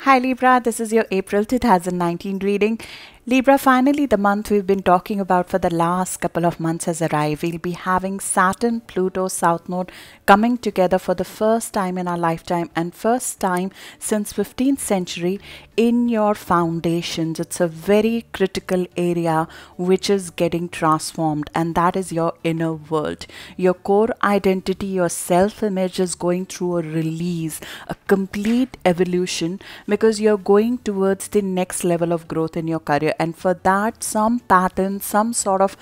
Hi Libra, this is your April 2019 reading. Libra, finally the month we've been talking about for the last couple of months has arrived. We'll be having Saturn, Pluto, South Node coming together for the first time in our lifetime and first time since 15th century in your foundations. It's a very critical area which is getting transformed, and that is your inner world. Your core identity, your self-image is going through a release, a complete evolution, because you're going towards the next level of growth in your career. And for that, some patterns, some sort of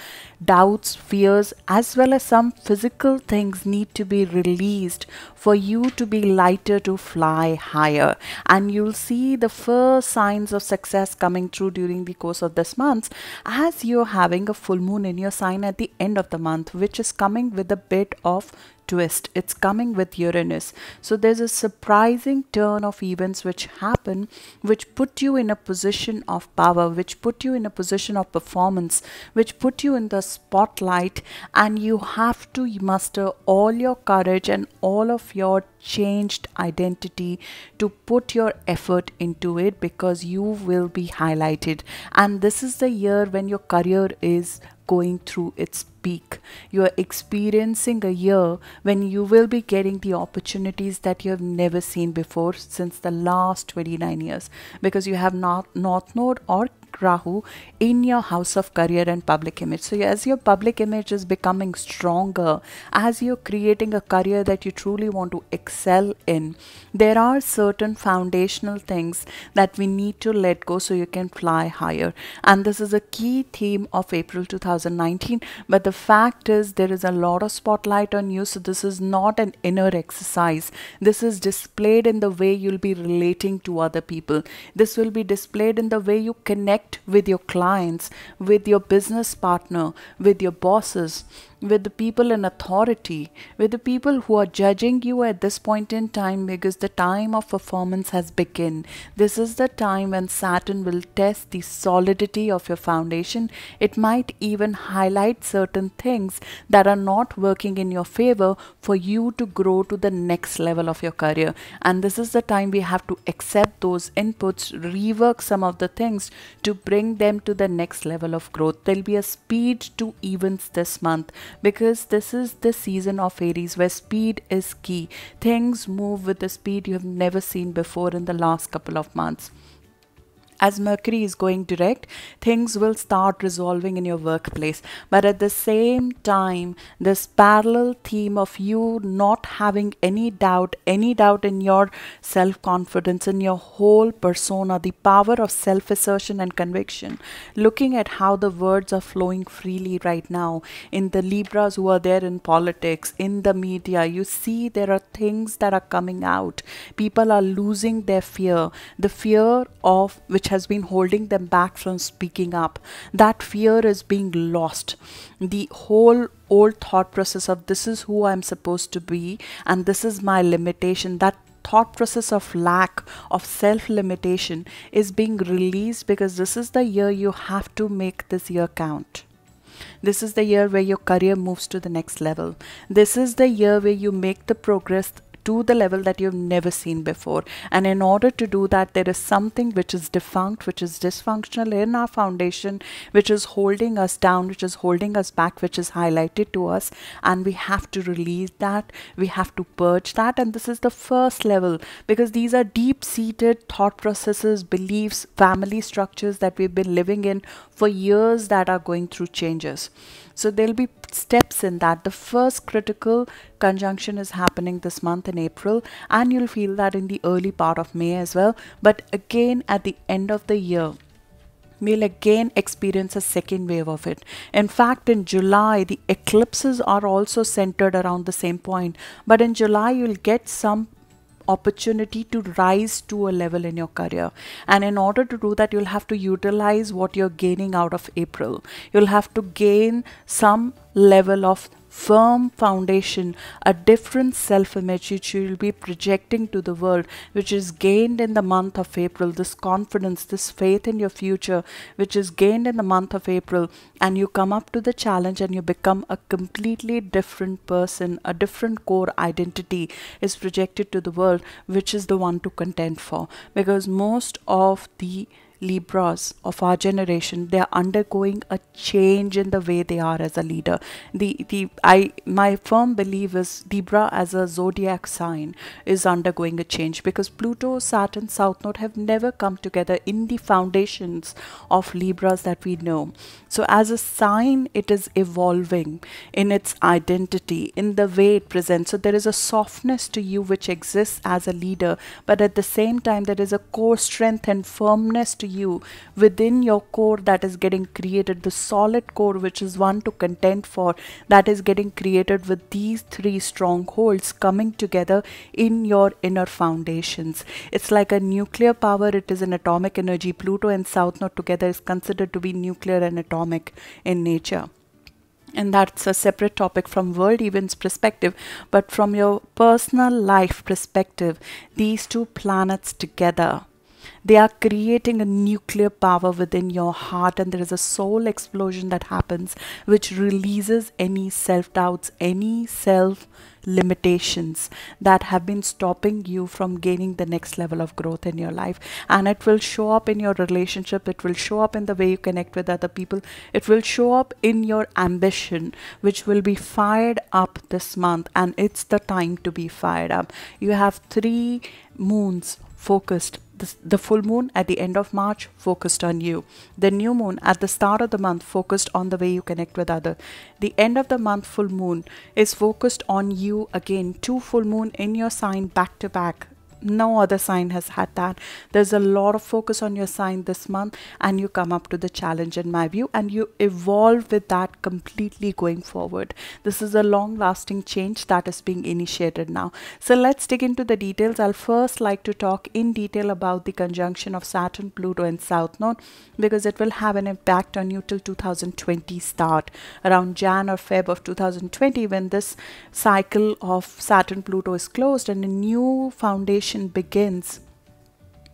doubts, fears, as well as some physical things need to be released for you to be lighter, to fly higher. And you'll see the first signs of success coming through during the course of this month, as you're having a full moon in your sign at the end of the month, which is coming with a bit of twist. It's coming with Uranus. So there's a surprising turn of events which happen, which put you in a position of power, which put you in a position of performance, which put you in the spotlight, and you have to muster all your courage and all of your changed identity to put your effort into it, because you will be highlighted. And this is the year when your career is going through its peak. You are experiencing a year when you will be getting the opportunities that you have never seen before since the last 29 years, because you have not North Node or Rahu in your house of career and public image. So as your public image is becoming stronger, as you're creating a career that you truly want to excel in, there are certain foundational things that we need to let go so you can fly higher. And this is a key theme of April 2019. But the fact is, there is a lot of spotlight on you. So this is not an inner exercise. This is displayed in the way you'll be relating to other people. This will be displayed in the way you connect with your clients, with your business partner, with your bosses, with the people in authority, with the people who are judging you at this point in time, because the time of performance has begun. This is the time when Saturn will test the solidity of your foundation. It might even highlight certain things that are not working in your favor for you to grow to the next level of your career. And this is the time we have to accept those inputs, rework some of the things to bring them to the next level of growth. There'll be a speed to events this month, because this is the season of Aries where speed is key. Things move with the speed you have never seen before in the last couple of months. As Mercury is going direct, things will start resolving in your workplace. But at the same time, this parallel theme of you not having any doubt in your self-confidence, in your whole persona, the power of self-assertion and conviction. Looking at how the words are flowing freely right now in the Libras who are there in politics, in the media, you see there are things that are coming out. People are losing their fear, the fear of which has been holding them back from speaking up. That fear is being lost. The whole old thought process of this is who I'm supposed to be and this is my limitation, that thought process of lack of self-limitation is being released, because this is the year you have to make this year count. This is the year where your career moves to the next level. This is the year where you make the progress to the level that you've never seen before. And in order to do that, there is something which is defunct, which is dysfunctional in our foundation, which is holding us down, which is holding us back, which is highlighted to us, and we have to release that. We have to purge that. And this is the first level, because these are deep-seated thought processes, beliefs, family structures that we've been living in for years that are going through changes. So there'll be steps in that. The first critical conjunction is happening this month in April, and you'll feel that in the early part of May as well. But again, at the end of the year, we'll again experience a second wave of it. In fact, in July, the eclipses are also centered around the same point. But in July, you'll get some opportunity to rise to a level in your career, and in order to do that, you'll have to utilize what you're gaining out of April. You'll have to gain some level of firm foundation, a different self-image which you will be projecting to the world, which is gained in the month of April. This confidence, this faith in your future, which is gained in the month of April, and you come up to the challenge and you become a completely different person, a different core identity is projected to the world, which is the one to contend for. Because most of the Libras of our generation, they are undergoing a change in the way they are as a leader. My firm belief is Libra as a zodiac sign is undergoing a change, because Pluto, Saturn, South Node have never come together in the foundations of Libras that we know. So as a sign, it is evolving in its identity, in the way it presents. So there is a softness to you which exists as a leader, but at the same time there is a core strength and firmness to you within your core that is getting created, the solid core which is one to contend for, that is getting created with these three strongholds coming together in your inner foundations. It's like a nuclear power, it is an atomic energy. Pluto and South Node together is considered to be nuclear and atomic in nature. And that's a separate topic from world events perspective, but from your personal life perspective, these two planets together, they are creating a nuclear power within your heart, and there is a soul explosion that happens which releases any self-doubts, any self-limitations that have been stopping you from gaining the next level of growth in your life. And it will show up in your relationship, it will show up in the way you connect with other people, it will show up in your ambition, which will be fired up this month. And it's the time to be fired up. You have 3 moons focused. The full moon at the end of March focused on you. The new moon at the start of the month focused on the way you connect with others. The end of the month full moon is focused on you again. 2 full moon in your sign back to back. No other sign has had that. There's a lot of focus on your sign this month, and you come up to the challenge in my view, and you evolve with that completely going forward. This is a long lasting change that is being initiated now. So let's dig into the details. I'll first like to talk in detail about the conjunction of Saturn, Pluto and South Node, because it will have an impact on you till 2020 start, around Jan or Feb of 2020, when this cycle of Saturn Pluto is closed and a new foundation begins.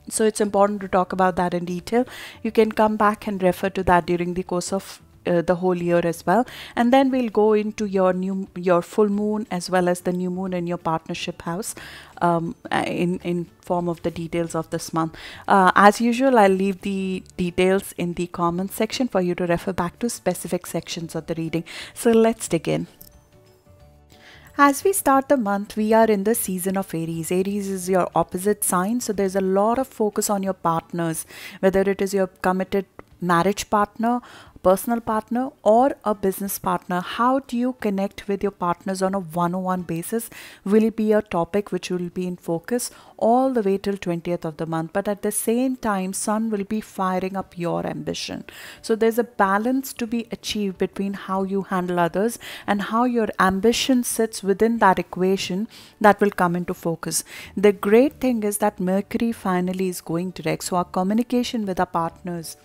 So it's important to talk about that in detail. You can come back and refer to that during the course of the whole year as well. And then we'll go into your full moon as well as the new moon in your partnership house in form of the details of this month. As usual, I'll leave the details in the comments section for you to refer back to specific sections of the reading. So let's dig in. As we start the month, we are in the season of Aries. Aries is your opposite sign, so there's a lot of focus on your partners, whether it is your committed marriage partner, personal partner or a business partner. How do you connect with your partners on a one-on-one basis will be a topic which will be in focus all the way till 20th of the month. But at the same time, Sun will be firing up your ambition. So there's a balance to be achieved between how you handle others and how your ambition sits within that equation that will come into focus. The great thing is that Mercury finally is going direct. So our communication with our partners,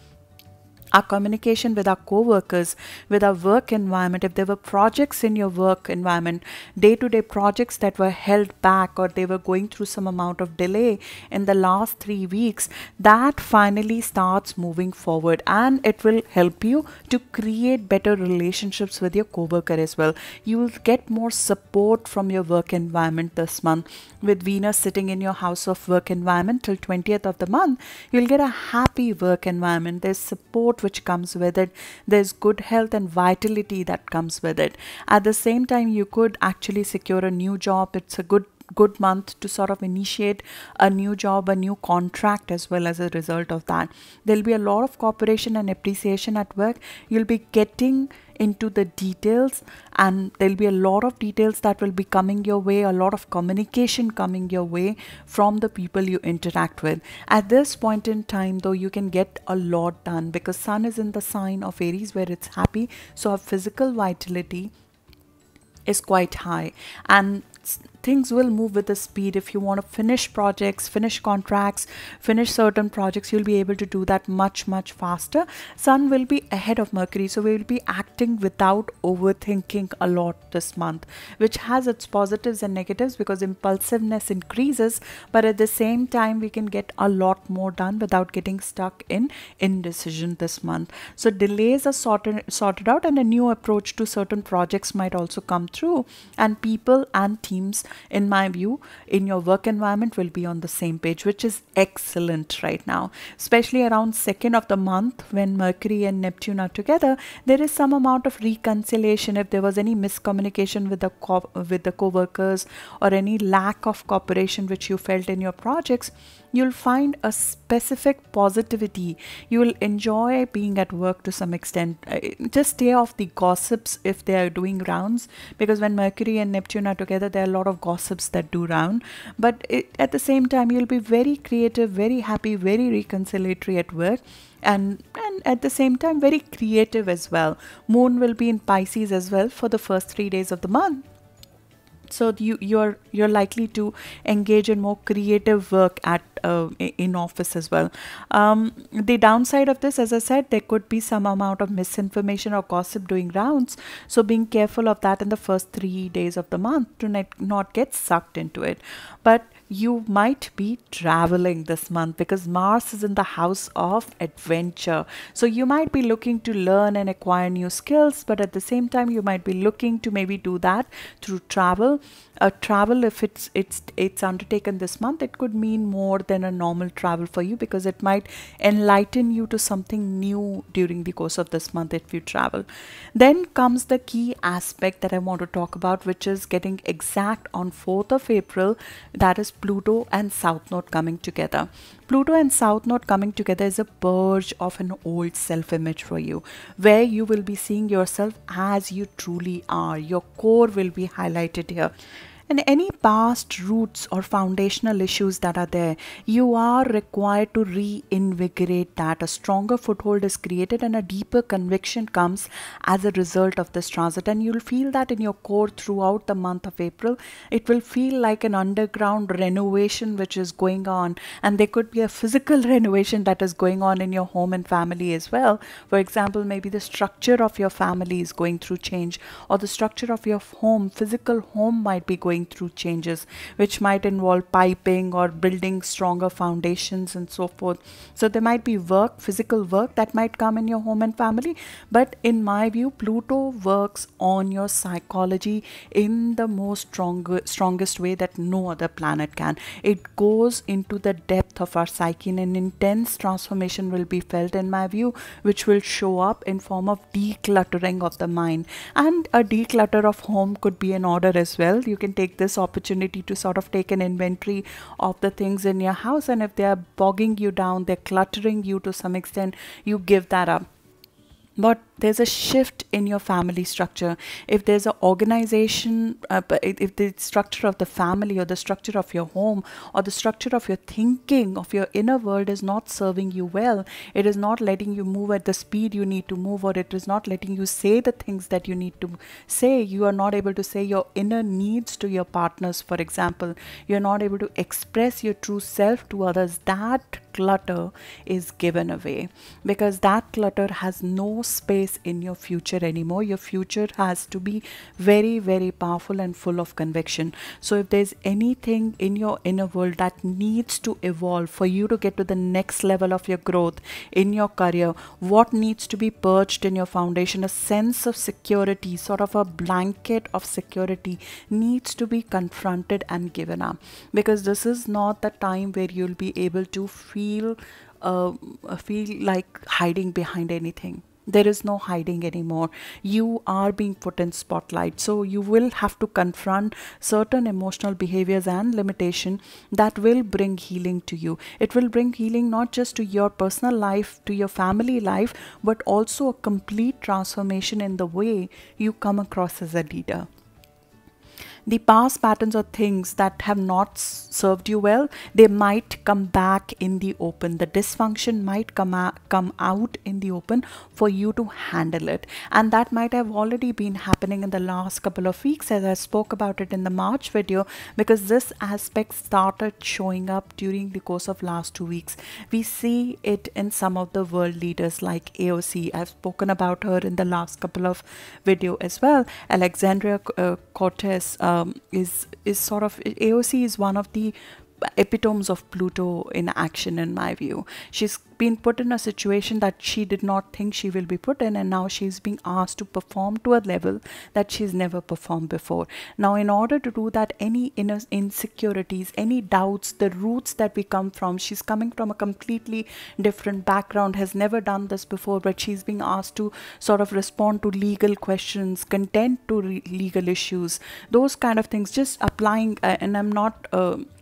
our communication with our co-workers, with our work environment, if there were projects in your work environment, day-to-day projects that were held back or they were going through some amount of delay in the last 3 weeks, that finally starts moving forward, and it will help you to create better relationships with your co-worker as well. You will get more support from your work environment this month. With Venus sitting in your house of work environment till 20th of the month, you'll get a happy work environment. There's support which comes with it. There's good health and vitality that comes with it. At the same time, you could actually secure a new job. It's a good month to sort of initiate a new job, a new contract as well. As a result of that, there'll be a lot of cooperation and appreciation at work. You'll be getting into the details, and there'll be a lot of details that will be coming your way, a lot of communication coming your way from the people you interact with. At this point in time though, you can get a lot done because Sun is in the sign of Aries where it's happy, so our physical vitality is quite high, and things will move with the speed. If you want to finish projects, finish contracts, finish certain projects, you'll be able to do that much faster. Sun will be ahead of Mercury, so we will be acting without overthinking a lot this month, which has its positives and negatives because impulsiveness increases, but at the same time we can get a lot more done without getting stuck in indecision this month. So delays are sorted out, and a new approach to certain projects might also come through, and people and teams, in my view, in your work environment will be on the same page, which is excellent right now. Especially around 2nd of the month, when Mercury and Neptune are together, there is some amount of reconciliation. If there was any miscommunication with the co-workers or any lack of cooperation which you felt in your projects, you'll find a specific positivity. You will enjoy being at work to some extent. Just stay off the gossips if they are doing rounds, because when Mercury and Neptune are together, there are a lot of gossips that do round. But at the same time, you'll be very creative, very happy, very reconciliatory at work, and at the same time very creative as well. Moon will be in Pisces as well for the first 3 days of the month. So you're likely to engage in more creative work at in office as well. The downside of this, as I said, there could be some amount of misinformation or gossip doing rounds. So being careful of that in the first 3 days of the month to not get sucked into it. But you might be traveling this month because Mars is in the house of adventure. So you might be looking to learn and acquire new skills, but at the same time you might be looking to maybe do that through travel. Travel, if it's undertaken this month, it could mean more than a normal travel for you, because it might enlighten you to something new during the course of this month if you travel. Then comes the key aspect that I want to talk about, which is getting exact on 4th of April. That is Pluto and South Node coming together. Pluto and South Node coming together is a purge of an old self-image for you, where you will be seeing yourself as you truly are. Your core will be highlighted here. And any past roots or foundational issues that are there, you are required to reinvigorate that. A stronger foothold is created and a deeper conviction comes as a result of this transit. And you'll feel that in your core throughout the month of April. It will feel like an underground renovation which is going on. And there could be a physical renovation that is going on in your home and family as well. For example, maybe the structure of your family is going through change, or the structure of your home, physical home, might be going through changes, which might involve piping or building stronger foundations and so forth. So there might be work, physical work that might come in your home and family. But in my view, Pluto works on your psychology in the most strongest way that no other planet can. It goes into the depth of our psyche, and an intense transformation will be felt, in my view, which will show up in form of decluttering of the mind. And a declutter of home could be in order as well. You can take this opportunity to sort of take an inventory of the things in your house, and if they are bogging you down, they're cluttering you to some extent, you give that up. But there's a shift in your family structure. If there's an organization, if the structure of the family or the structure of your home or the structure of your thinking, of your inner world is not serving you well, it is not letting you move at the speed you need to move, or it is not letting you say the things that you need to say. You are not able to say your inner needs to your partners, for example. You're not able to express your true self to others. That clutter is given away, because that clutter has no space in your future anymore. Your future has to be very, very powerful and full of conviction. So if there's anything in your inner world that needs to evolve for you to get to the next level of your growth in your career, what needs to be purged in your foundation, a sense of security, sort of a blanket of security, needs to be confronted and given up, because this is not the time where you'll be able to feel like hiding behind anything. There is no hiding anymore. You are being put in spotlight. So you will have to confront certain emotional behaviors and limitation that will bring healing to you. It will bring healing not just to your personal life, to your family life, but also a complete transformation in the way you come across as a leader. The past patterns or things that have not served you well, they might come back in the open. The dysfunction might come out in the open for you to handle it. And that might have already been happening in the last couple of weeks, as I spoke about it in the March video, because this aspect started showing up during the course of last 2 weeks. We see it in some of the world leaders like AOC. I've spoken about her in the last couple of video as well. Alexandria Cortez is sort of, AOC is one of the epitomes of Pluto in action, in my view. She's been put in a situation that she did not think she will be put in, and now she's being asked to perform to a level that she's never performed before. Now, in order to do that, any inner insecurities, any doubts, the roots that we come from, she's coming from a completely different background, has never done this before, but she's being asked to sort of respond to legal questions, contend to legal issues, those kind of things, just applying, and I'm not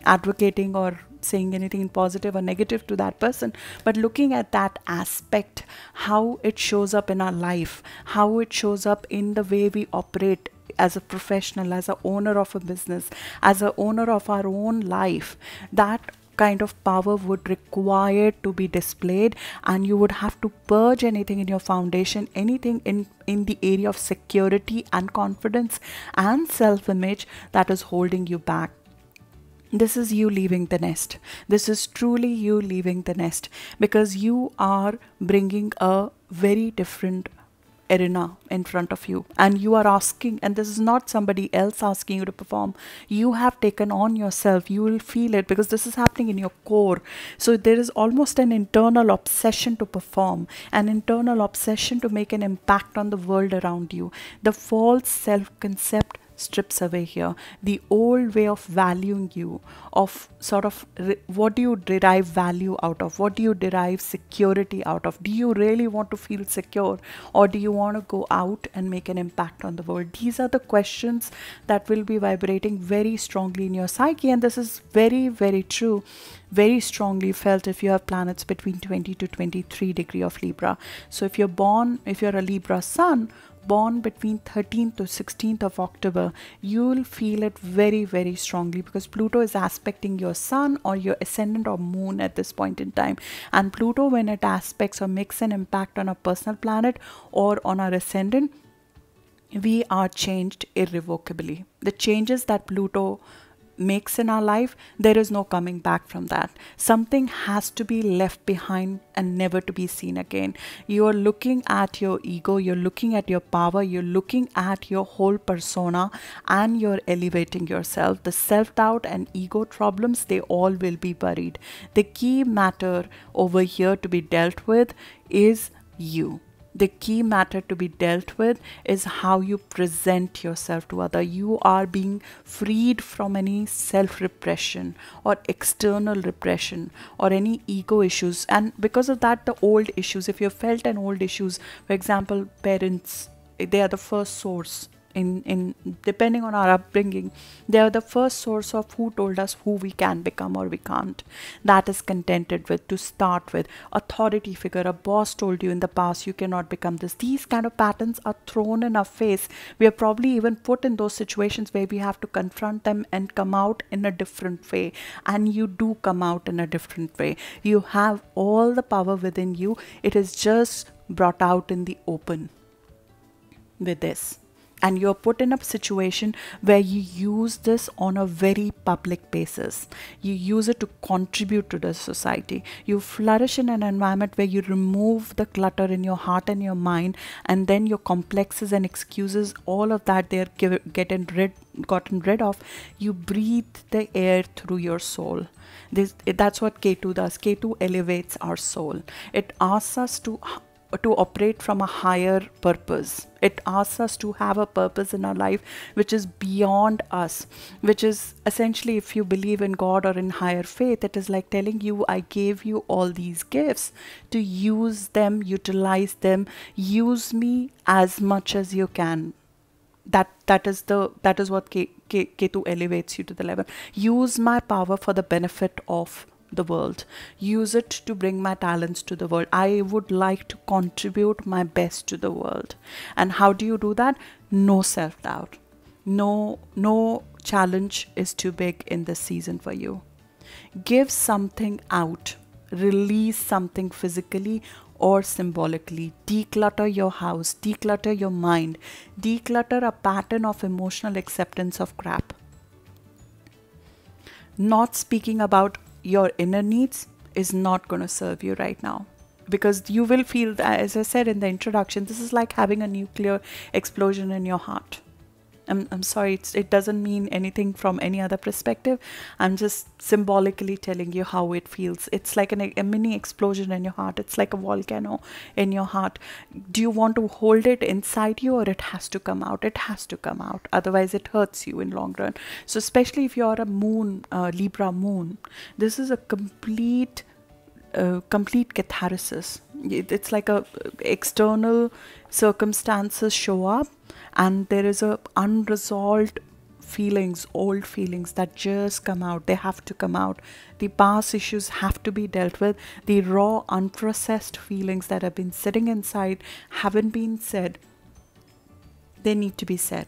advocating or saying anything positive or negative to that person, but looking at that aspect, how it shows up in our life, how it shows up in the way we operate as a professional, as a owner of a business, as a owner of our own life. That kind of power would require to be displayed, and you would have to purge anything in your foundation, anything in the area of security and confidence and self-image that is holding you back. This is you leaving the nest. This is truly you leaving the nest, because you are bringing a very different arena in front of you, and you are asking, and this is not somebody else asking you to perform. You have taken on yourself. You will feel it, because this is happening in your core. So there is almost an internal obsession to perform, an internal obsession to make an impact on the world around you. The false self-concept strips away here. The old way of valuing you, of sort of what do you derive value out of, what do you derive security out of? Do you really want to feel secure, or do you want to go out and make an impact on the world? These are the questions that will be vibrating very strongly in your psyche, and this is very, very true, very strongly felt if you have planets between 20 to 23 degree of Libra. So if you're born, if you're a Libra sun, born between 13th to 16th of October, you will feel it very, very strongly, because Pluto is aspecting your sun or your ascendant or moon at this point in time. And Pluto, when it aspects or makes an impact on a personal planet or on our ascendant, we are changed irrevocably. The changes that Pluto makes in our life, there is no coming back from that. Something has to be left behind and never to be seen again. You are looking at your ego, you're looking at your power, you're looking at your whole persona, and you're elevating yourself. The self-doubt and ego problems, they all will be buried. The key matter over here to be dealt with is you. The key matter to be dealt with is how you present yourself to others. You are being freed from any self-repression or external repression or any ego issues. And because of that, the old issues, if you felt an old issues, for example, parents, they are the first source. In depending on our upbringing, they are the first source of who told us who we can become or we can't. That is contented with, to start with. Authority figure, a boss told you in the past you cannot become this. These kind of patterns are thrown in our face. We are probably even put in those situations where we have to confront them and come out in a different way. And you do come out in a different way. You have all the power within you. It is just brought out in the open with this. And you're put in a situation where you use this on a very public basis. You use it to contribute to the society. You flourish in an environment where you remove the clutter in your heart and your mind, and then your complexes and excuses, all of that, they're gotten rid of. You breathe the air through your soul. That's what Ketu does. Ketu elevates our soul. It asks us to operate from a higher purpose. It asks us to have a purpose in our life which is beyond us, which is essentially, if you believe in God or in higher faith, it is like telling you, I gave you all these gifts to use them, utilize them, use me as much as you can. That is what Ketu elevates you to the level. Use my power for the benefit of the world. Use it to bring my talents to the world. I would like to contribute my best to the world. And how do you do that? No self-doubt. No challenge is too big in this season for you. Give something out, release something physically or symbolically. Declutter your house, declutter your mind, declutter a pattern of emotional acceptance of crap. Not speaking about your inner needs is not going to serve you right now, because you will feel, as I said in the introduction, this is like having a nuclear explosion in your heart. I'm sorry, it doesn't mean anything from any other perspective. I'm just symbolically telling you how it feels. It's like a mini explosion in your heart. It's like a volcano in your heart. Do you want to hold it inside you, or it has to come out? It has to come out. Otherwise, it hurts you in long run. So especially if you're a moon, Libra moon, this is a complete catharsis. It's like a external circumstances show up, and there is a unresolved feelings, old feelings that just come out. They have to come out. The past issues have to be dealt with. The raw, unprocessed feelings that have been sitting inside, haven't been said, they need to be said.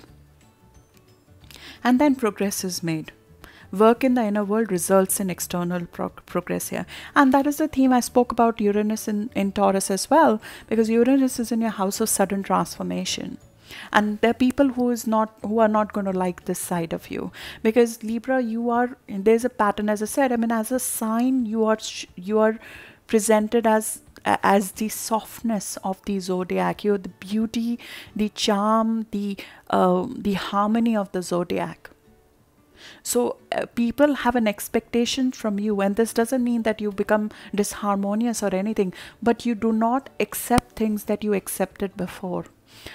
And then progress is made. Work in the inner world results in external progress here. And that is the theme I spoke about Uranus in Taurus as well, because Uranus is in your house of sudden transformation. And there are people who are not going to like this side of you, because Libra, there's a pattern, as I said. I mean, as a sign, you are presented as the softness of the zodiac. You're the beauty, the charm, the harmony of the zodiac. So people have an expectation from you, and this doesn't mean that you become disharmonious or anything, but you do not accept things that you accepted before.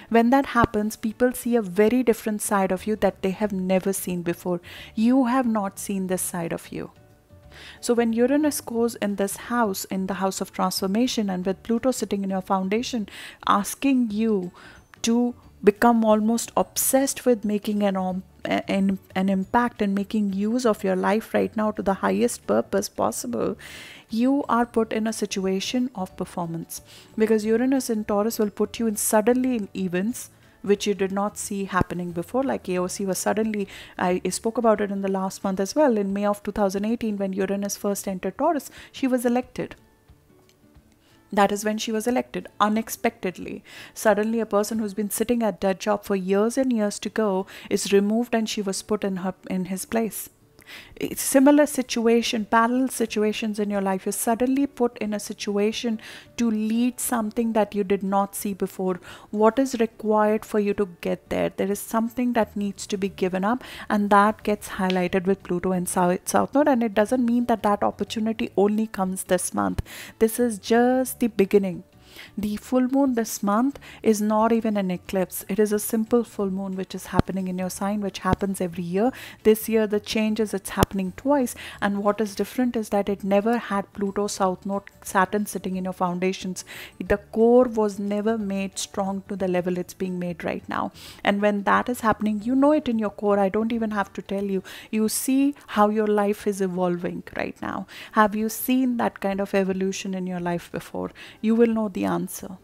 When that happens, people see a very different side of you that they have never seen before. You have not seen this side of you. So when Uranus goes in this house, in the house of transformation, and with Pluto sitting in your foundation, asking you to become almost obsessed with making an impact and making use of your life right now to the highest purpose possible, you are put in a situation of performance, because Uranus in Taurus will put you in suddenly in events which you did not see happening before. Like AOC was suddenly, I spoke about it in the last month as well, in May of 2018, when Uranus first entered Taurus, she was elected. That is when she was elected, unexpectedly. Suddenly a person who's been sitting at that job for years and years to go is removed, and she was put in his place. It's similar situation, parallel situations in your life. You're suddenly put in a situation to lead something that you did not see before. What is required for you to get there? There is something that needs to be given up, and that gets highlighted with Pluto and South Node. And it doesn't mean that that opportunity only comes this month. This is just the beginning. The full moon this month is not even an eclipse. It is a simple full moon which is happening in your sign, which happens every year. This year the change is it's happening twice, and what is different is that it never had Pluto, South Node, Saturn sitting in your foundations. The core was never made strong to the level it's being made right now. And when that is happening, you know it in your core. I don't even have to tell you. You see how your life is evolving right now. Have you seen that kind of evolution in your life before? You will know the answer.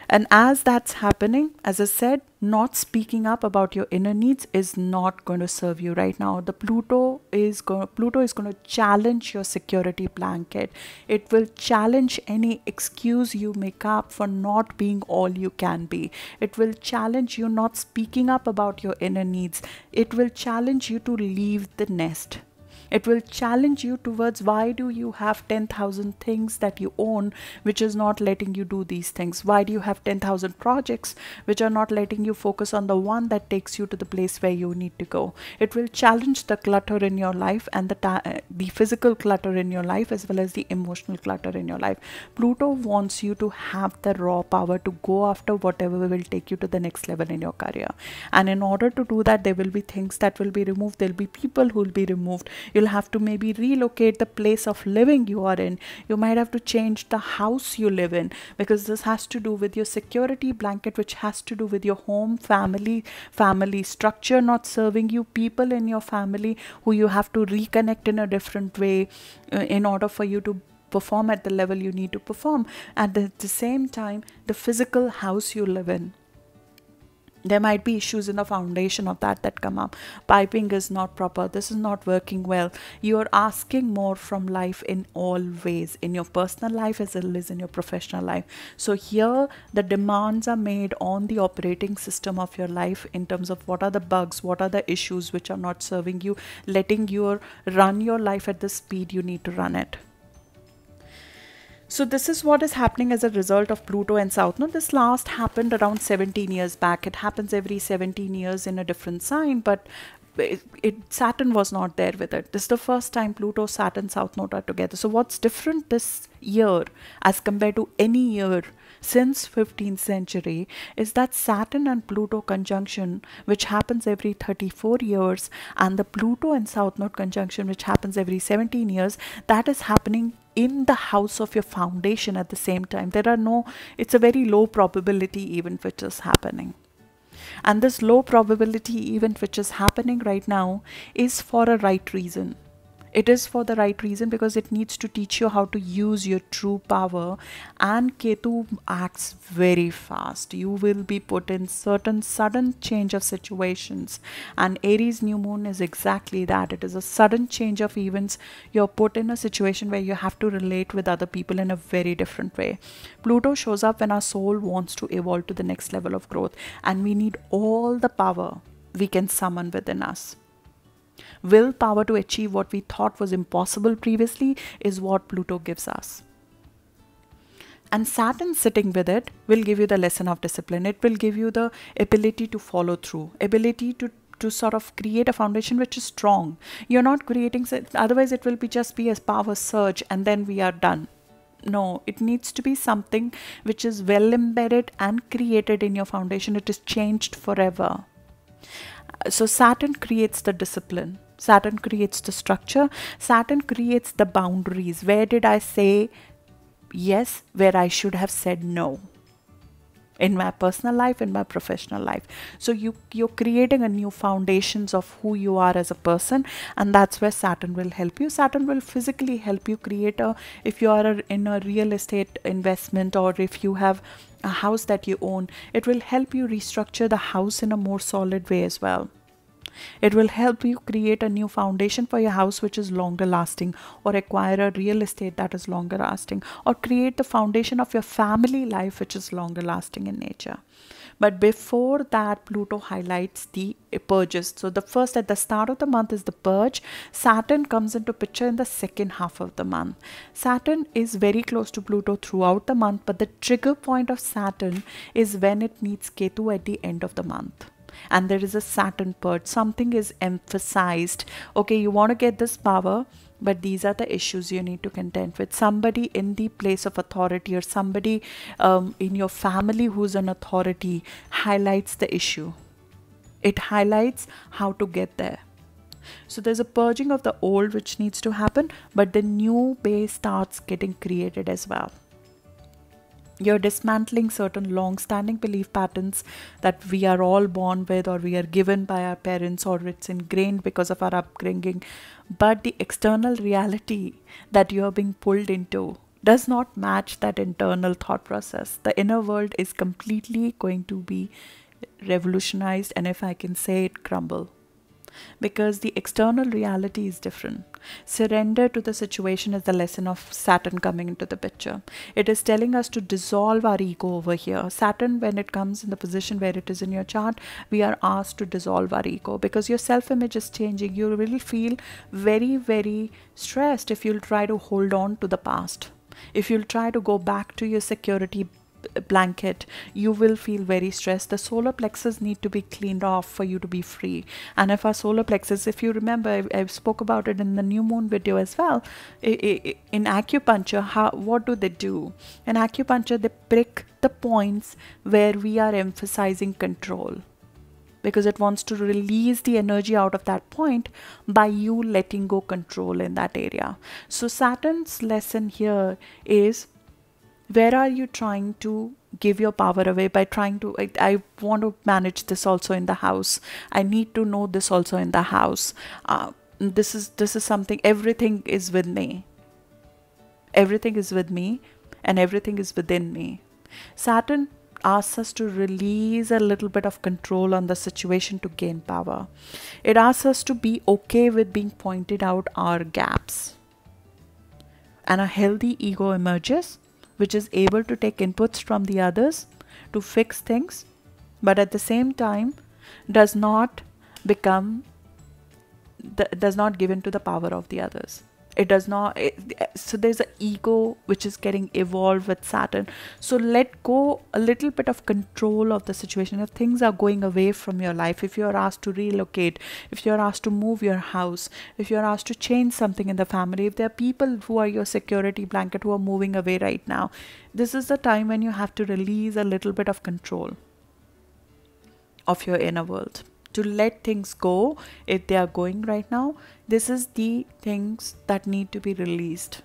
And as that's happening, as I said, not speaking up about your inner needs is not going to serve you right now. The Pluto is going to challenge your security blanket. It will challenge any excuse you make up for not being all you can be. It will challenge you not speaking up about your inner needs. It will challenge you to leave the nest. It will challenge you towards, why do you have 10,000 things that you own which is not letting you do these things? Why do you have 10,000 projects which are not letting you focus on the one that takes you to the place where you need to go? It will challenge the clutter in your life, and the physical clutter in your life, as well as the emotional clutter in your life. Pluto wants you to have the raw power to go after whatever will take you to the next level in your career. And in order to do that, there will be things that will be removed. There will be people who will be removed. You'll have to maybe relocate the place of living you are in. You might have to change the house you live in, because this has to do with your security blanket, which has to do with your home, family structure not serving you, people in your family who you have to reconnect in a different way in order for you to perform at the level you need to perform. At the same time, the physical house you live in, There might be issues in the foundation of that come up. Piping is not proper. This is not working well. You are asking more from life in all ways, in your personal life as well as in your professional life. So here the demands are made on the operating system of your life in terms of what are the bugs, what are the issues which are not serving you, letting you run your life at the speed you need to run it. So this is what is happening as a result of Pluto and South Node. This last happened around 17 years back. It happens every 17 years in a different sign, but Saturn was not there with it. This is the first time Pluto, Saturn, South Node are together. So what's different this year as compared to any year since 15th century is that Saturn and Pluto conjunction, which happens every 34 years, and the Pluto and South Node conjunction, which happens every 17 years, that is happening in the house of your foundation at the same time. It's a very low probability event which is happening. And this low probability event which is happening right now is for a right reason. It is for the right reason because it needs to teach you how to use your true power, and Ketu acts very fast. You will be put in certain sudden change of situations, and Aries new moon is exactly that. It is a sudden change of events. You're put in a situation where you have to relate with other people in a very different way. Pluto shows up when our soul wants to evolve to the next level of growth, and we need all the power we can summon within us. Willpower to achieve what we thought was impossible previously is what Pluto gives us. And Saturn sitting with it will give you the lesson of discipline. It will give you the ability to follow through, ability to sort of create a foundation which is strong. You're not creating, otherwise it will be just be a power surge and then we are done. No, it needs to be something which is well embedded and created in your foundation. It is changed forever. So Saturn creates the discipline. Saturn creates the structure. Saturn creates the boundaries. Where did I say yes, where I should have said no? In my personal life, in my professional life. So you're creating a new foundations of who you are as a person, and that's where Saturn will help you. Saturn will physically help you create if you are in a real estate investment, or if you have a house that you own, it will help you restructure the house in a more solid way as well. It will help you create a new foundation for your house which is longer lasting, or acquire a real estate that is longer lasting, or create the foundation of your family life which is longer lasting in nature. But before that, Pluto highlights the purges. So the first, at the start of the month, is the purge. Saturn comes into picture in the second half of the month. Saturn is very close to Pluto throughout the month, but the trigger point of Saturn is when it meets Ketu at the end of the month. And there is a Saturn purge. Something is emphasized. Okay, you want to get this power, but these are the issues you need to contend with. Somebody in the place of authority, or somebody in your family who's an authority, highlights the issue. It highlights how to get there. So there's a purging of the old which needs to happen, but the new base starts getting created as well. You're dismantling certain long-standing belief patterns that we are all born with, or we are given by our parents, or it's ingrained because of our upbringing. But the external reality that you are being pulled into does not match that internal thought process. The inner world is completely going to be revolutionized, and if I can say it, crumble. Because the external reality is different. Surrender to the situation is the lesson of Saturn coming into the picture. It is telling us to dissolve our ego over here. Saturn, when it comes in the position where it is in your chart, we are asked to dissolve our ego, because your self-image is changing. You will feel very, very stressed if you'll try to hold on to the past. If you'll try to go back to your security blanket, you will feel very stressed. The solar plexus need to be cleaned off for you to be free. And if our solar plexus, if you remember, I spoke about it in the new moon video as well. In acupuncture, what do? In acupuncture, they prick the points where we are emphasizing control, because it wants to release the energy out of that point by you letting go control in that area. So Saturn's lesson here is, where are you trying to give your power away by trying to, I want to manage this also in the house. I need to know this also in the house. This is something, everything is with me. Everything is with me, and everything is within me. Saturn asks us to release a little bit of control on the situation to gain power. It asks us to be okay with being pointed out our gaps. And a healthy ego emerges, which is able to take inputs from the others to fix things, but at the same time does not give in to the power of the others. It does not. So there's an ego which is getting evolved with Saturn. So let go a little bit of control of the situation. If things are going away from your life, if you're asked to relocate, if you're asked to move your house, if you're asked to change something in the family, if there are people who are your security blanket who are moving away right now, this is the time when you have to release a little bit of control of your inner world, to let things go if they are going right now. This is the things that need to be released.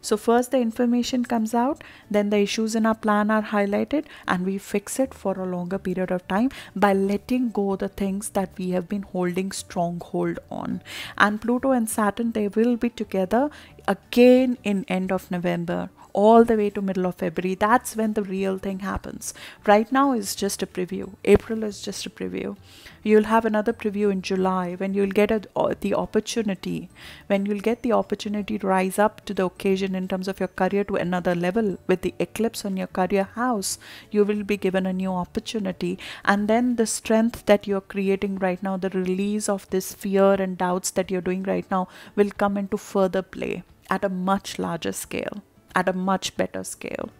So first the information comes out, then the issues in our plan are highlighted, and we fix it for a longer period of time by letting go the things that we have been holding stronghold on. And Pluto and Saturn, they will be together again in end of November all the way to middle of February. That's when the real thing happens. Right now is just a preview. April is just a preview. You'll have another preview in July when you'll get the opportunity, to rise up to the occasion in terms of your career to another level. With the eclipse on your career house, you will be given a new opportunity, and then the strength that you're creating right now, the release of this fear and doubts that you're doing right now, will come into further play at a much larger scale, at a much better scale.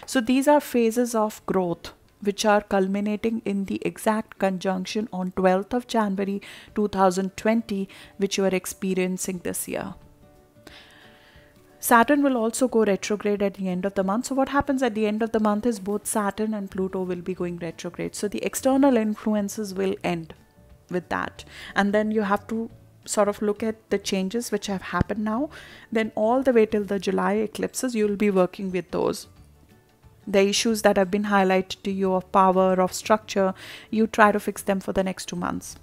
So these are phases of growth which are culminating in the exact conjunction on 12th of January 2020, which you are experiencing this year. Saturn will also go retrograde at the end of the month. So what happens at the end of the month is both Saturn and Pluto will be going retrograde. So the external influences will end with that. And then you have to sort of look at the changes which have happened now. Then all the way till the July eclipses, you will be working with those. The issues that have been highlighted to you of power, of structure, you try to fix them for the next 2 months.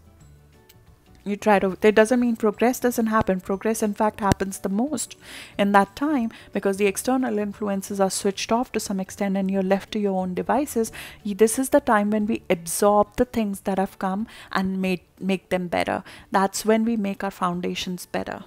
That doesn't mean progress doesn't happen. Progress, in fact, happens the most in that time, because the external influences are switched off to some extent and you're left to your own devices. This is the time when we absorb the things that have come and make them better. That's when we make our foundations better.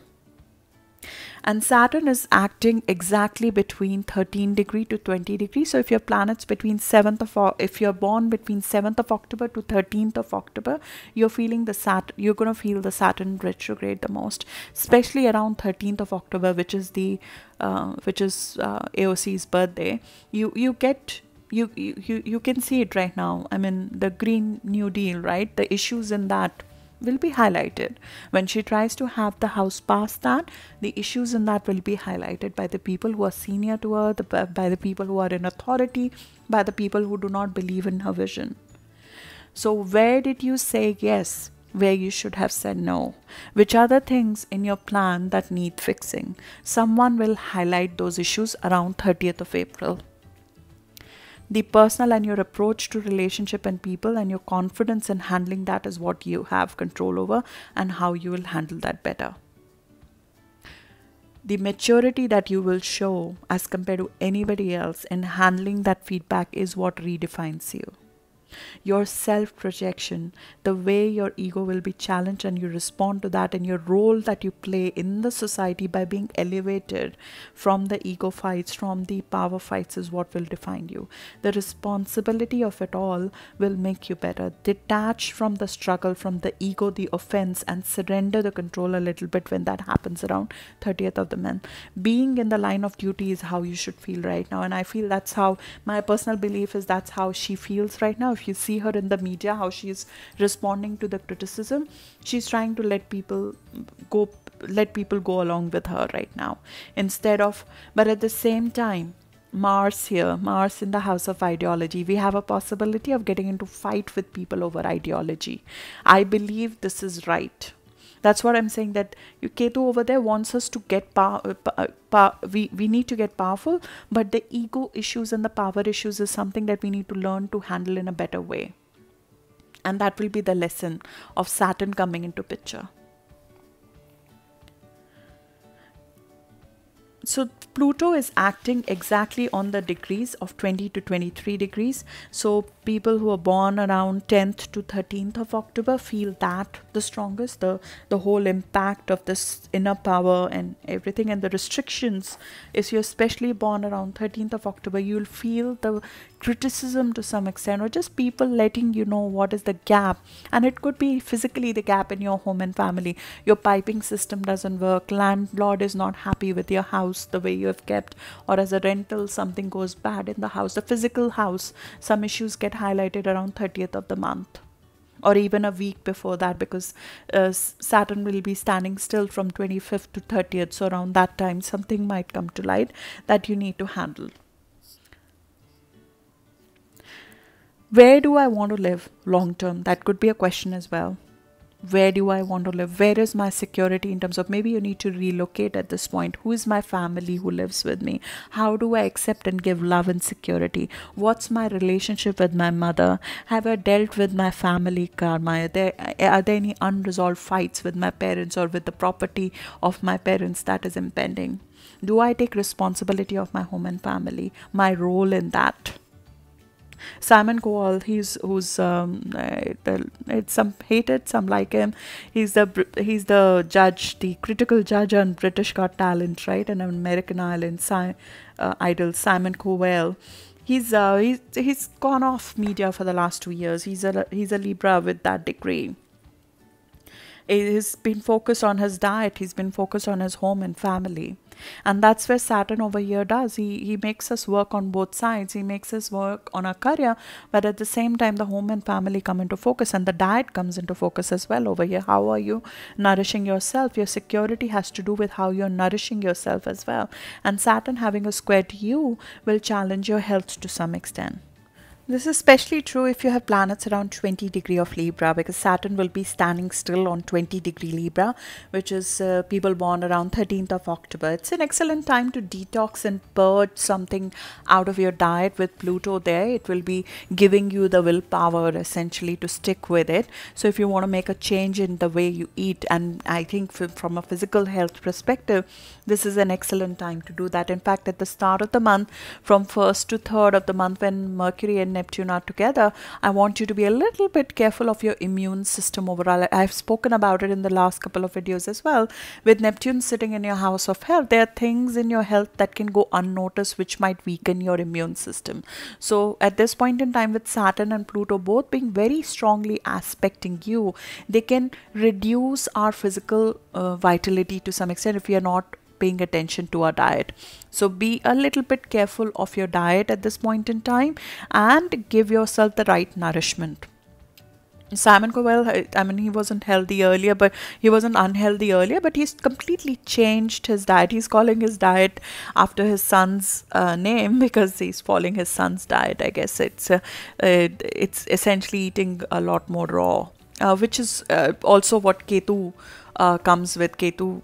And Saturn is acting exactly between 13 degree to 20 degrees. So if your planet's between if you're born between 7th of October to 13th of October, you're going to feel the Saturn retrograde the most, especially around 13th of October, which is AOC's birthday. You can see it right now. I mean, the Green New Deal, right? The issues in that will be highlighted. When she tries to have the house pass that, the issues in that will be highlighted by the people who are senior to her, by the people who are in authority, by the people who do not believe in her vision. So where did you say yes, where you should have said no? Which are the things in your plan that need fixing? Someone will highlight those issues around 30th of April. The personal and your approach to relationship and people and your confidence in handling that is what you have control over, and how you will handle that better. The maturity that you will show as compared to anybody else in handling that feedback is what redefines you. Your self-projection, the way your ego will be challenged and you respond to that, and your role that you play in the society by being elevated from the ego fights, from the power fights, is what will define you. The responsibility of it all will make you better. Detach from the struggle, from the ego, the offense, and surrender the control a little bit when that happens around 30th of the month. Being in the line of duty is how you should feel right now, and I feel that's how, my personal belief is that's how she feels right now. If you see her in the media, how she is responding to the criticism, she's trying to let people go along with her right now, but at the same time, Mars here, Mars in the house of ideology, we have a possibility of getting into fight with people over ideology. I believe this is right. That's what I'm saying, that Ketu over there wants us to get we need to get powerful, but the ego issues and the power issues is something that we need to learn to handle in a better way. And that will be the lesson of Saturn coming into picture. So Pluto is acting exactly on the degrees of 20 to 23 degrees. So people who are born around 10th to 13th of October feel that the strongest, the whole impact of this inner power and everything, and the restrictions. If you're especially born around 13th of October, you'll feel the criticism to some extent, or just people letting you know what is the gap. And it could be physically the gap in your home and family. Your piping system doesn't work, landlord is not happy with your house the way you have kept, or as a rental something goes bad in the house, the physical house. Some issues get highlighted around 30th of the month, or even a week before that, because Saturn will be standing still from 25th to 30th. So around that time something might come to light that you need to handle. Where do I want to live long term? That could be a question as well. Where do I want to live? Where is my security in terms of, maybe you need to relocate at this point. Who is my family who lives with me? How do I accept and give love and security? What's my relationship with my mother? Have I dealt with my family karma? Are there any unresolved fights with my parents or with the property of my parents that is impending? Do I take responsibility of my home and family? My role in that? Simon Cowell, it's some hated, some like him. He's the judge, the critical judge on British Got Talent, right? And American Idol, Simon Cowell. He's gone off media for the last 2 years. He's a Libra with that degree. He's been focused on his diet. He's been focused on his home and family. And that's where Saturn over here does. He makes us work on both sides. He makes us work on our career, but at the same time, the home and family come into focus, and the diet comes into focus as well over here. How are you nourishing yourself? Your security has to do with how you're nourishing yourself as well. And Saturn having a square to you will challenge your health to some extent. This is especially true if you have planets around 20 degree of Libra, because Saturn will be standing still on 20 degree Libra, which is people born around 13th of October. It's an excellent time to detox and purge something out of your diet with Pluto there. It will be giving you the willpower essentially to stick with it. So if you want to make a change in the way you eat, and I think from a physical health perspective, this is an excellent time to do that. In fact, at the start of the month, from 1st to 3rd of the month, when Mercury and Neptune are together, I want you to be a little bit careful of your immune system overall. I've spoken about it in the last couple of videos as well. With Neptune sitting in your house of health, there are things in your health that can go unnoticed which might weaken your immune system. So at this point in time, with Saturn and Pluto both being very strongly aspecting you, they can reduce our physical vitality to some extent if we are not paying attention to our diet. So be a little bit careful of your diet at this point in time and give yourself the right nourishment. Simon Cowell, I mean, he wasn't healthy earlier, but he wasn't unhealthy earlier, but he's completely changed his diet. He's calling his diet after his son's name, because he's following his son's diet. I guess it's essentially eating a lot more raw, which is also what Ketu comes with. Ketu,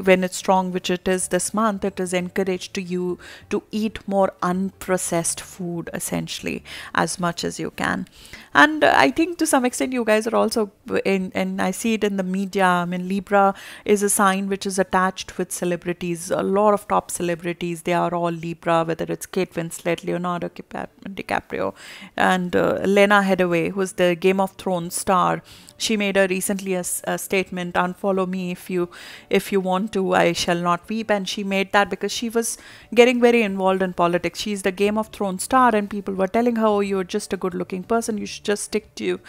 when it's strong, which it is this month, it is encouraged to you to eat more unprocessed food essentially as much as you can. And I think to some extent you guys are also and I see it in the media. I mean, Libra is a sign which is attached with celebrities. A lot of top celebrities, they are all Libra, whether it's Kate Winslet, Leonardo DiCaprio, and Lena Headey, who's the Game of Thrones star. She made recently a statement, unfollow me if you want to, I shall not weep. And she made that because she was getting very involved in politics. She's the Game of Thrones star, and people were telling her, oh, you're just a good looking person, you should just stick to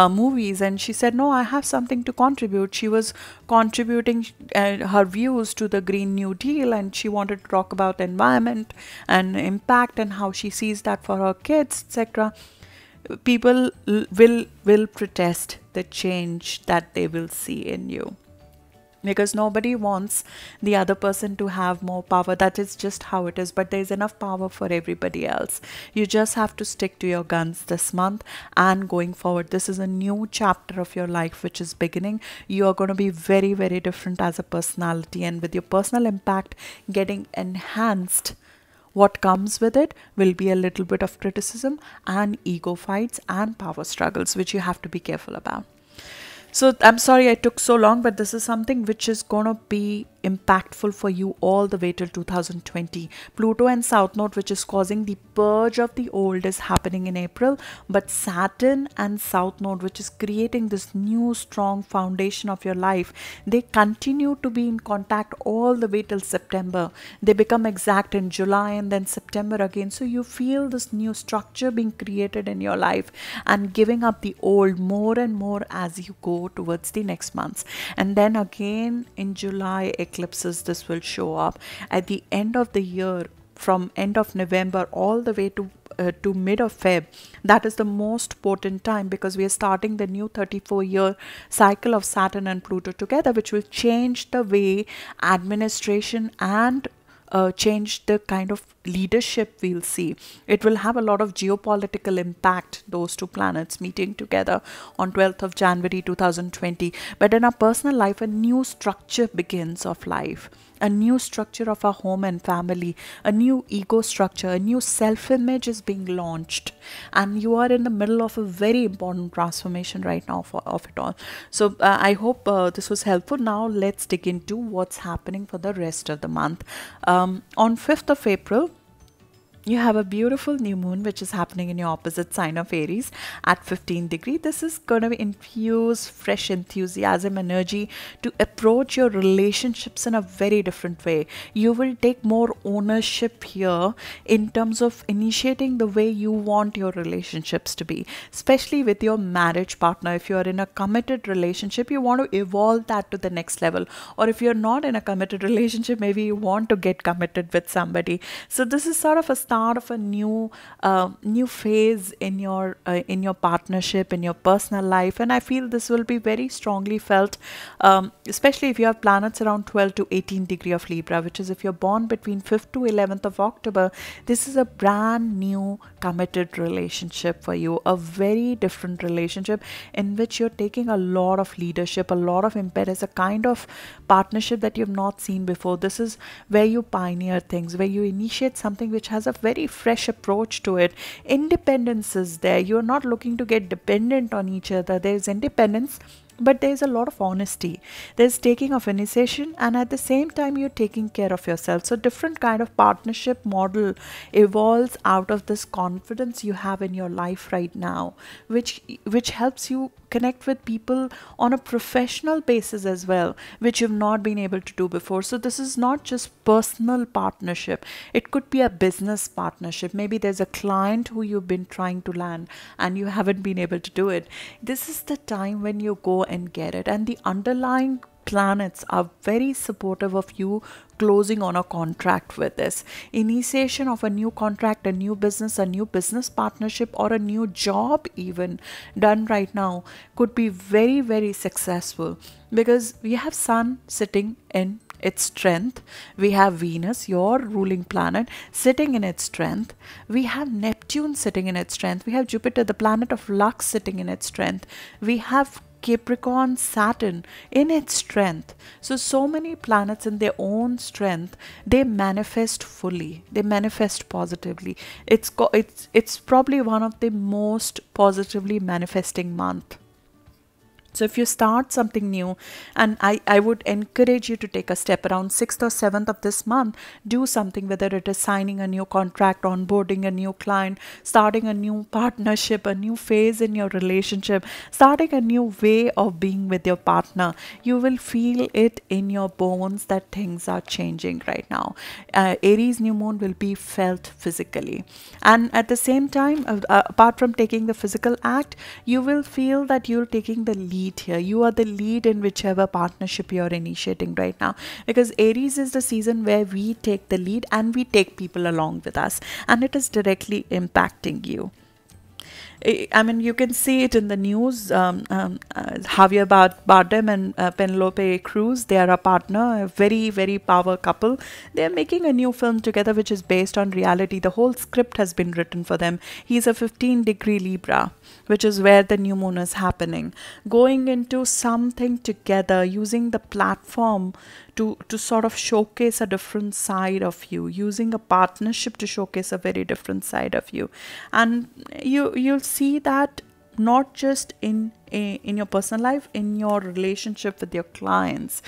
movies. And she said, no, I have something to contribute. She was contributing her views to the Green New Deal, and she wanted to talk about environment and impact and how she sees that for her kids, etc. People will protest the change that they will see in you, because nobody wants the other person to have more power. That is just how it is, but there's enough power for everybody else. You just have to stick to your guns this month and going forward. This is a new chapter of your life which is beginning. You are going to be very, very different as a personality, and with your personal impact getting enhanced, what comes with it will be a little bit of criticism and ego fights and power struggles, which you have to be careful about. So I'm sorry I took so long, but this is something which is going to be impactful for you all the way till 2020. Pluto and South Node, which is causing the purge of the old, is happening in April, but Saturn and South Node, which is creating this new strong foundation of your life, they continue to be in contact all the way till September. They become exact in July and then September again. So you feel this new structure being created in your life and giving up the old more and more as you go towards the next months. And then again in July eclipses, this will show up at the end of the year, from end of November all the way to mid of Feb. That is the most potent time, because we are starting the new 34-year cycle of Saturn and Pluto together, which will change the way administration and change the kind of leadership we'll see. It will have a lot of geopolitical impact, those two planets meeting together on 12th of January 2020. But in our personal life, a new structure begins of life, a new structure of our home and family, a new ego structure, a new self-image is being launched, and you are in the middle of a very important transformation right now of it all. So I hope this was helpful. Now let's dig into what's happening for the rest of the month. On 5th of April, you have a beautiful new moon which is happening in your opposite sign of Aries at 15 degree. This is going to infuse fresh enthusiasm, energy to approach your relationships in a very different way. You will take more ownership here in terms of initiating the way you want your relationships to be, especially with your marriage partner. If you are in a committed relationship, you want to evolve that to the next level. Or if you're not in a committed relationship, maybe you want to get committed with somebody. So this is sort of a start of a new phase in your partnership, in your personal life. And I feel this will be very strongly felt, especially if you have planets around 12 to 18 degree of Libra, which is if you're born between 5th to 11th of October. This is a brand new committed relationship for you, a very different relationship in which you're taking a lot of leadership, a lot of impetus, a kind of partnership that you've not seen before. This is where you pioneer things, where you initiate something which has a very fresh approach to it. Independence is there. You're not looking to get dependent on each other. There's independence, but there's a lot of honesty. There's taking of initiation, and at the same time you're taking care of yourself. So different kind of partnership model evolves out of this confidence you have in your life right now, which helps you connect with people on a professional basis as well, which you've not been able to do before. So this is not just personal partnership. It could be a business partnership. Maybe there's a client who you've been trying to land and you haven't been able to do it. This is the time when you go and get it. And the underlying planets are very supportive of you closing on a contract with this. Initiation of a new contract, a new business partnership, or a new job even done right now could be very, very successful, because we have Sun sitting in its strength. We have Venus, your ruling planet, sitting in its strength. We have Neptune sitting in its strength. We have Jupiter, the planet of luck, sitting in its strength. We have Capricorn, Saturn in its strength. So many planets in their own strength, they manifest fully, they manifest positively. It's probably one of the most positively manifesting month. So if you start something new, and I would encourage you to take a step around 6th or 7th of this month, do something, whether it is signing a new contract, onboarding a new client, starting a new partnership, a new phase in your relationship, starting a new way of being with your partner. You will feel it in your bones that things are changing right now. Aries new moon will be felt physically. And at the same time, apart from taking the physical act, you will feel that you're taking the lead here. You are the lead in whichever partnership you're initiating right now, because Aries is the season where we take the lead and we take people along with us, and it is directly impacting you. I mean, you can see it in the news. Javier Bardem and Penelope Cruz, they are a partner, a very, very power couple. They are making a new film together, which is based on reality. The whole script has been written for them. He's a 15 degree Libra, which is where the new moon is happening. Going into something together, using the platform to sort of showcase a different side of you, using a partnership to showcase a very different side of you. And you'll see that not just in your personal life, in your relationship with your clients.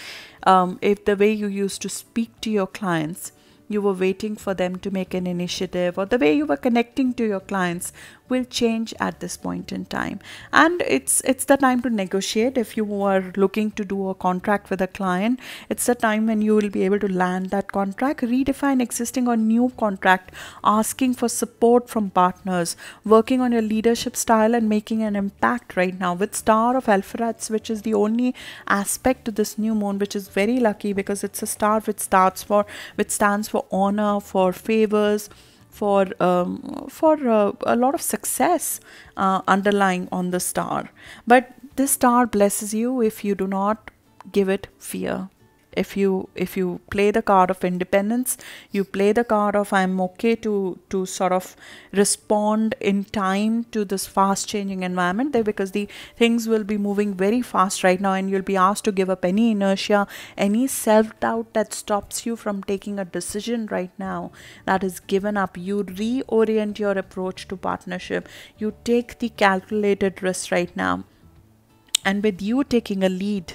If the way you used to speak to your clients, you were waiting for them to make an initiative, or the way you were connecting to your clients will change at this point in time. And it's the time to negotiate. If you are looking to do a contract with a client, it's the time when you will be able to land that contract, redefine existing or new contract, asking for support from partners, working on your leadership style and making an impact right now with Star of Alpharats, which is the only aspect to this new moon, which is very lucky because it's a star which stands for honor, for favors, for a lot of success underlying on the star. But this star blesses you if you do not give it fear. If you play the card of independence, you play the card of I'm okay to sort of respond in time to this fast changing environment there, because the things will be moving very fast right now, and you'll be asked to give up any inertia, any self-doubt that stops you from taking a decision right now. That is given up. You reorient your approach to partnership. You take the calculated risk right now, and with you taking a lead,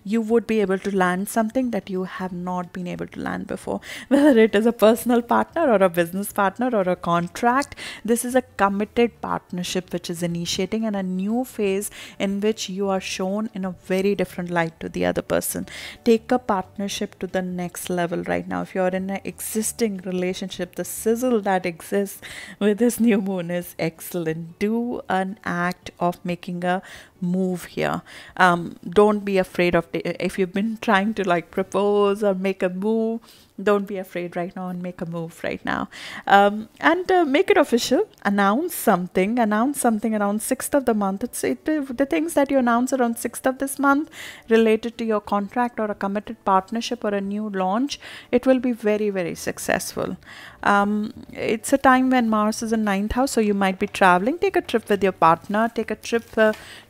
you would be able to land something that you have not been able to land before. Whether it is a personal partner or a business partner or a contract, this is a committed partnership which is initiating, and a new phase in which you are shown in a very different light to the other person. Take a partnership to the next level right now. If you are in an existing relationship, the sizzle that exists with this new moon is excellent. Do an act of making a move here. Don't be afraid of if you've been trying to like propose or make a move, don't be afraid right now and make a move right now. And make it official. Announce something around 6th of the month. The things that you announce around 6th of this month related to your contract or a committed partnership or a new launch, it will be very, very successful. It's a time when Mars is in 9th house, so you might be traveling. Take a trip with your partner. Take a trip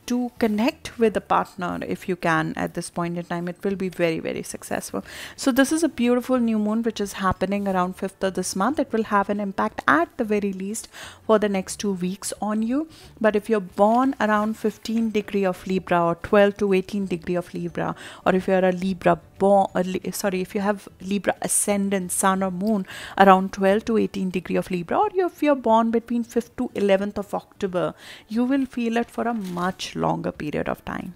to connect with a partner if you can at this point in time. It will be very, very successful. So this is a beautiful new moon which is happening around 5th of this month. It will have an impact at the very least for the next 2 weeks on you. But if you're born around 15 degree of Libra or 12 to 18 degree of Libra, or if you're a Libra if you have Libra ascendant, sun or moon around 12 to 18 degree of Libra, or if you're born between 5th to 11th of October, you will feel it for a much longer period of time.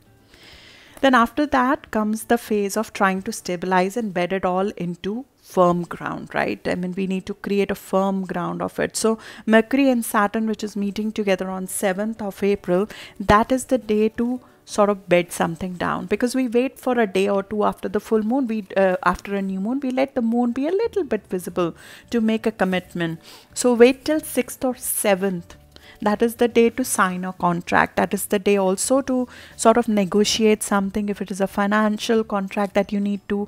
Then after that comes the phase of trying to stabilize and bed it all into firm ground, right? I mean, we need to create a firm ground of it. So Mercury and Saturn, which is meeting together on 7th of April, that is the day to sort of bed something down, because we wait for a day or two after the full moon. After a new moon, we let the moon be a little bit visible to make a commitment. So wait till 6th or 7th. That is the day to sign a contract. That is the day also to sort of negotiate something. If it is a financial contract that you need to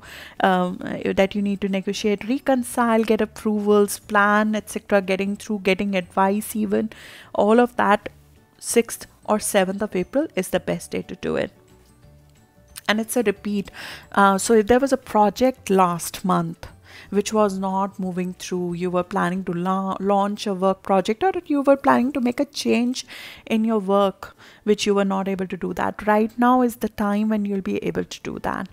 negotiate, reconcile, get approvals, plan, etc., getting advice, even all of that, 6th or 7th of April is the best day to do it. And it's a repeat. So if there was a project last month which was not moving through, you were planning to launch a work project, or you were planning to make a change in your work which you were not able to do, that right now is the time when you'll be able to do that,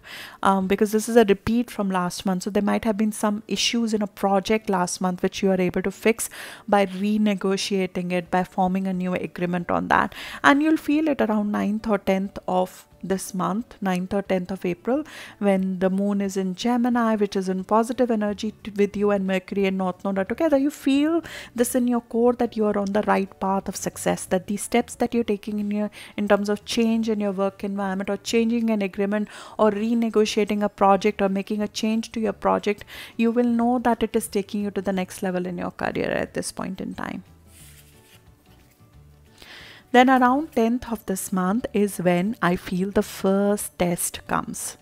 because this is a repeat from last month. So there might have been some issues in a project last month which you are able to fix by renegotiating it, by forming a new agreement on that, and you'll feel it around 9th or 10th of this month, 9th or 10th of April, when the moon is in Gemini, which is in positive energy with you, and Mercury and North Node are together. You feel this in your core that you are on the right path of success, that the steps that you're taking in terms of change in your work environment, or changing an agreement, or renegotiating a project, or making a change to your project, you will know that it is taking you to the next level in your career at this point in time. Then around 10th of this month is when I feel the first test comes.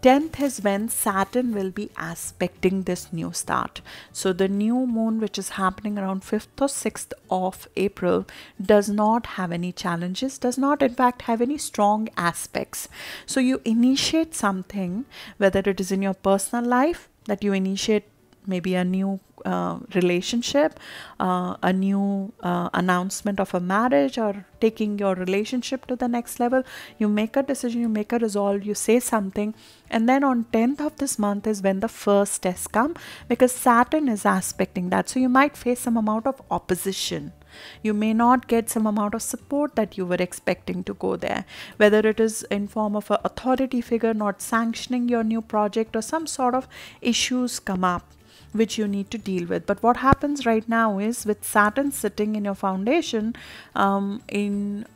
10th is when Saturn will be aspecting this new start. So the new moon, which is happening around 5th or 6th of April, does not have any challenges, does not in fact have any strong aspects. So you initiate something, whether it is in your personal life, that you initiate maybe a new relationship, a new announcement of a marriage, or taking your relationship to the next level. You make a decision, you make a resolve, you say something, and then on 10th of this month is when the first test come, because Saturn is aspecting that. So you might face some amount of opposition. You may not get some amount of support that you were expecting to go there, whether it is in form of an authority figure not sanctioning your new project, or some sort of issues come up which you need to deal with. But what happens right now is, with Saturn sitting in your foundation in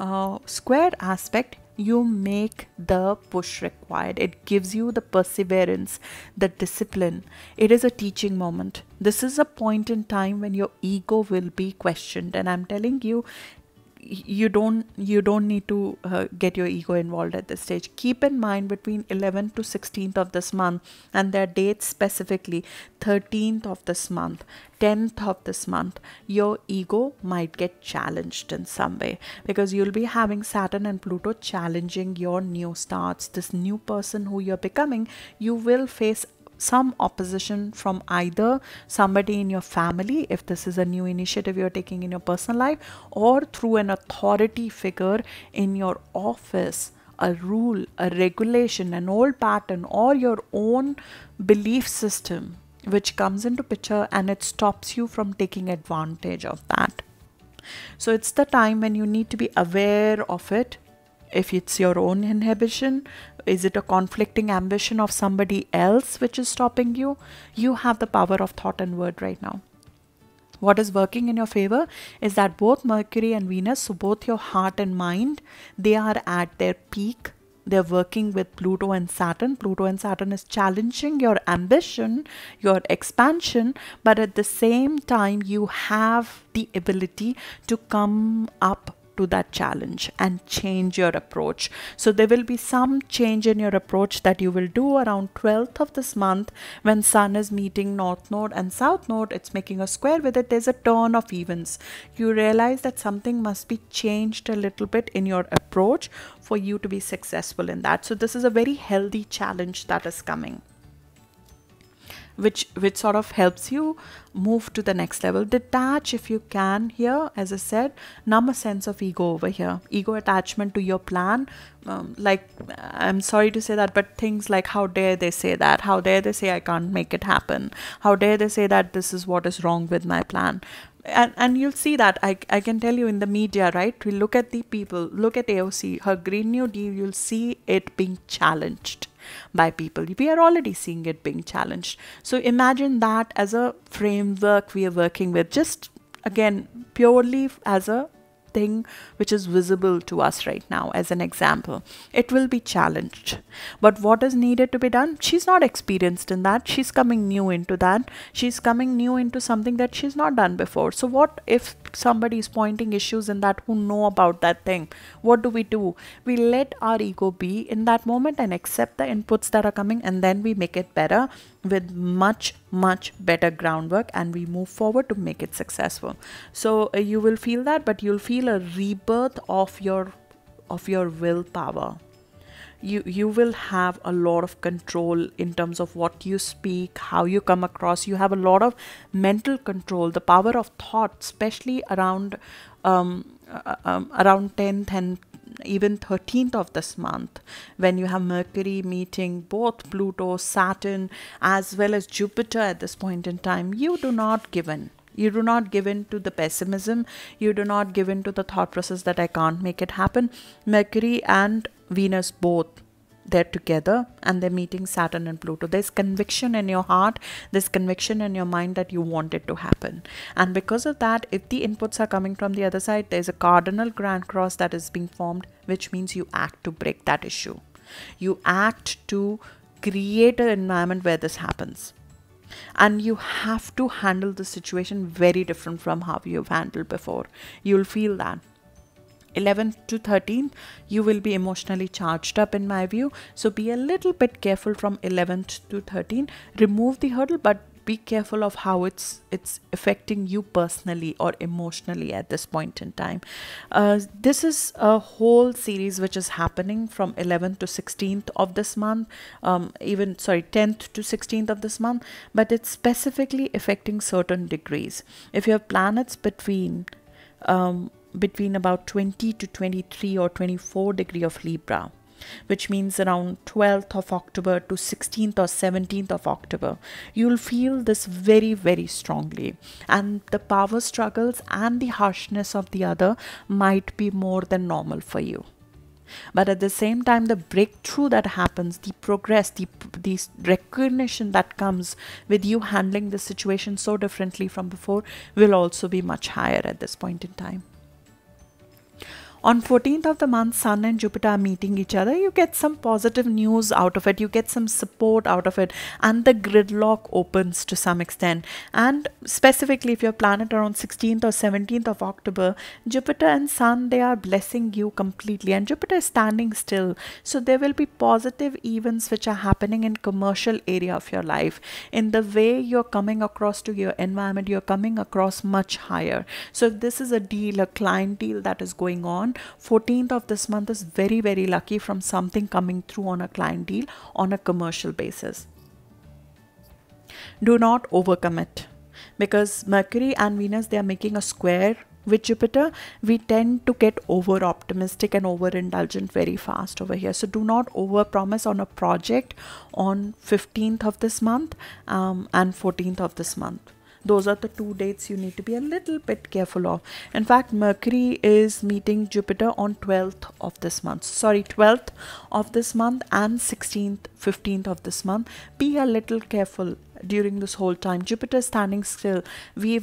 square aspect, you make the push required. It gives you the perseverance, the discipline. It is a teaching moment. This is a point in time when your ego will be questioned, and I'm telling you, you don't need to get your ego involved at this stage. Keep in mind, between 11th to 16th of this month, and their dates specifically, 13th of this month, 10th of this month, your ego might get challenged in some way, because you'll be having Saturn and Pluto challenging your new starts. This new person who you're becoming, you will face some opposition from either somebody in your family, if this is a new initiative you're taking in your personal life, or through an authority figure in your office, a rule, a regulation, an old pattern, or your own belief system which comes into picture, and it stops you from taking advantage of that. So it's the time when you need to be aware of it. If it's your own inhibition, is it a conflicting ambition of somebody else which is stopping you? You have the power of thought and word right now. What is working in your favor is that both Mercury and Venus, so both your heart and mind, they are at their peak. They're working with Pluto and Saturn. Pluto and Saturn is challenging your ambition, your expansion, but at the same time, you have the ability to come up to that challenge and change your approach. So there will be some change in your approach that you will do around 12th of this month, when Sun is meeting North Node and South Node. It's making a square with it. There's a turn of events. You realize that something must be changed a little bit in your approach for you to be successful in that. So this is a very healthy challenge that is coming, which sort of helps you move to the next level. Detach if you can here. As I said, numb a sense of ego over here, ego attachment to your plan. Like, I'm sorry to say that, but things like, how dare they say that? How dare they say I can't make it happen? How dare they say that this is what is wrong with my plan? And you'll see that, I can tell you, in the media, right? We look at the people, look at AOC, her Green New Deal, you'll see it being challenged by people. We are already seeing it being challenged. So imagine that as a framework we are working with, just again, purely as a thing which is visible to us right now. As an example, it will be challenged, but what is needed to be done? She's not experienced in that. She's coming new into that. She's coming new into something that she's not done before. So what if somebody is pointing issues in that who know about that thing? What do? We let our ego be in that moment and accept the inputs that are coming, and then we make it better with much better groundwork, and we move forward to make it successful. So you will feel that, but you'll feel a rebirth of your willpower. You will have a lot of control in terms of what you speak, how you come across. You have a lot of mental control, the power of thought, especially around 10th and even 13th of this month, when you have Mercury meeting both Pluto, Saturn, as well as Jupiter at this point in time. You do not give in. You do not give in to the pessimism. You do not give in to the thought process that I can't make it happen. Mercury and Venus both, they're together and they're meeting Saturn and Pluto. There's conviction in your heart. There's conviction in your mind that you want it to happen. And because of that, if the inputs are coming from the other side, there's a cardinal grand cross that is being formed, which means you act to break that issue. You act to create an environment where this happens. And you have to handle the situation very different from how you've handled before. You'll feel that. 11th to 13th, you will be emotionally charged up, in my view. So be a little bit careful from 11th to 13th. Remove the hurdle, but be careful of how it's affecting you personally or emotionally at this point in time. This is a whole series which is happening from 11th to 16th of this month, 10th to 16th of this month, but it's specifically affecting certain degrees. If you have planets between about 20 to 23 or 24 degree of Libra, which means around 12th of October to 16th or 17th of October, you'll feel this very, very strongly. And the power struggles and the harshness of the other might be more than normal for you. But at the same time, the breakthrough that happens, the progress, the recognition that comes with you handling the situation so differently from before will also be much higher at this point in time. On 14th of the month, Sun and Jupiter are meeting each other. You get some positive news out of it. You get some support out of it. And the gridlock opens to some extent. And specifically, if your planet around 16th or 17th of October, Jupiter and Sun, they are blessing you completely. And Jupiter is standing still. So there will be positive events which are happening in commercial area of your life. In the way you're coming across to your environment, you're coming across much higher. So if this is a deal, a client deal that is going on, 14th of this month is very, very lucky from something coming through on a client deal on a commercial basis. Do not overcommit, because Mercury and Venus, they are making a square with Jupiter. We tend to get over optimistic and over indulgent very fast over here. So do not over promise on a project on 15th of this month and 14th of this month. Those are the two dates you need to be a little bit careful of. In fact, Mercury is meeting Jupiter on 12th of this month. 12th of this month and 16th, 15th of this month. Be a little careful during this whole time. Jupiter is standing still. We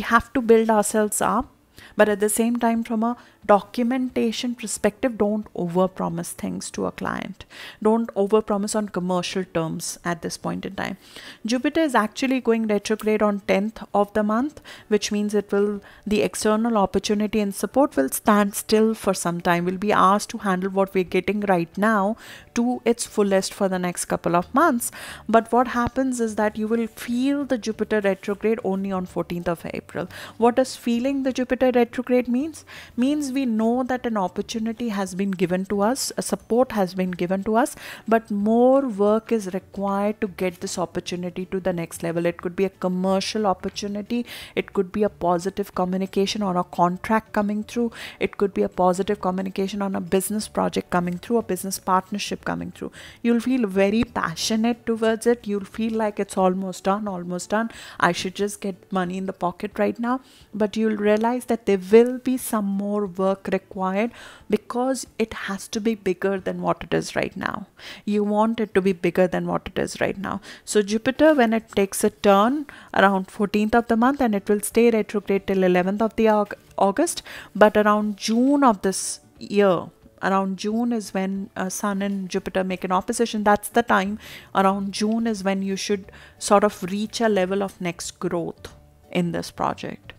have to build ourselves up. But at the same time, from a documentation perspective, don't overpromise things to a client. Don't overpromise on commercial terms at this point in time. Jupiter is actually going retrograde on 10th of the month, which means the external opportunity and support will stand still for some time. We'll be asked to handle what we're getting right now to its fullest for the next couple of months. But what happens is that you will feel the Jupiter retrograde only on 14th of April. What does feeling the Jupiter retrograde means? Means we know that an opportunity has been given to us, a support has been given to us, but more work is required to get this opportunity to the next level. It could be a commercial opportunity, it could be a positive communication or a contract coming through, it could be a positive communication on a business project coming through, a business partnership coming through. You'll feel very passionate towards it. You'll feel like it's almost done, I should just get money in the pocket right now. But you'll realize that there will be some more work required, because it has to be bigger than what it is right now. You want it to be bigger than what it is right now. So Jupiter, when it takes a turn around 14th of the month, and it will stay retrograde till 11th of the August, but around June of this year, around June is when Sun and Jupiter make an opposition. That's the time. Around June is when you should sort of reach a level of next growth in this project.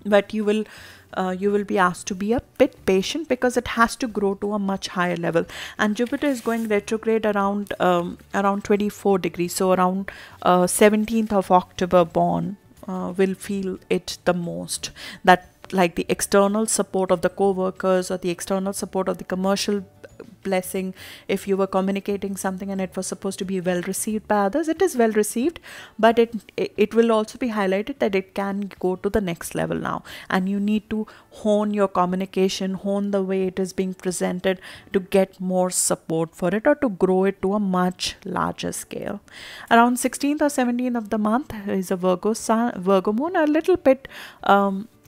But you will be asked to be a bit patient, because it has to grow to a much higher level. And Jupiter is going retrograde around 24 degrees. So around 17th of October born will feel it the most. That, like, the external support of the co-workers or the external support of the commercial blessing, if you were communicating something and it was supposed to be well received by others, it is well received, but it will also be highlighted that it can go to the next level now, and you need to hone your communication, hone the way it is being presented to get more support for it, or to grow it to a much larger scale. Around 16th or 17th of the month is a Virgo moon. A little bit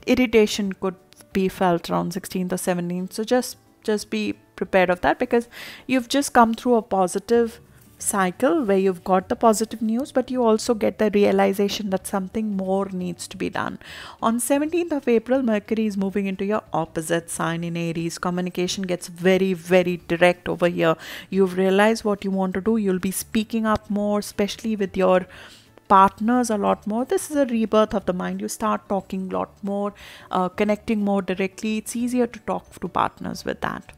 irritation could be felt around 16th or 17th, so just be prepared of that, because you've just come through a positive cycle where you've got the positive news, but you also get the realization that something more needs to be done. On 17th of April, Mercury is moving into your opposite sign in Aries. Communication gets very, very direct over here. You've realized what you want to do. You'll be speaking up more, especially with your partners a lot more. This is a rebirth of the mind. You start talking a lot more, connecting more directly. It's easier to talk to partners with that.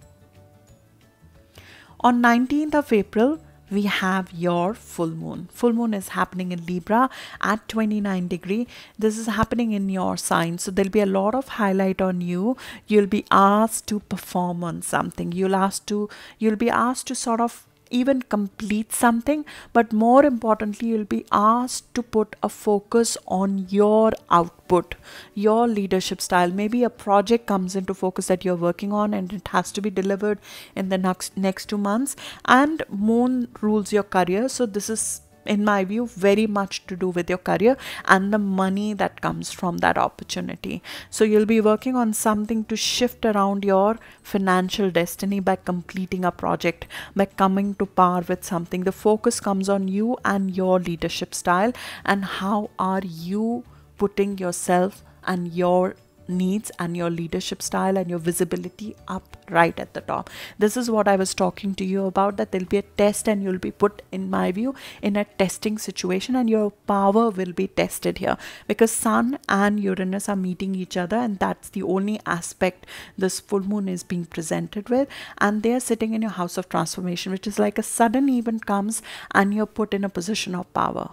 On 19th of April, we have your full moon. Full moon is happening in Libra at 29 degree. This is happening in your sign, so there'll be a lot of highlight on you. You'll be asked to perform on something. You'll be asked to sort of even complete something, but more importantly, you'll be asked to put a focus on your output, your leadership style. Maybe a project comes into focus that you're working on and it has to be delivered in the next 2 months. And moon rules your career, so this is, in my view, very much to do with your career and the money that comes from that opportunity. So you'll be working on something to shift around your financial destiny by completing a project, by coming to par with something. The focus comes on you and your leadership style, and how are you putting yourself and your needs and your leadership style and your visibility up right at the top. This is what I was talking to you about, that there'll be a test and you'll be put, in my view, in a testing situation, and your power will be tested here because Sun and Uranus are meeting each other, and that's the only aspect this full moon is being presented with. And they are sitting in your house of transformation, which is like a sudden event comes and you're put in a position of power.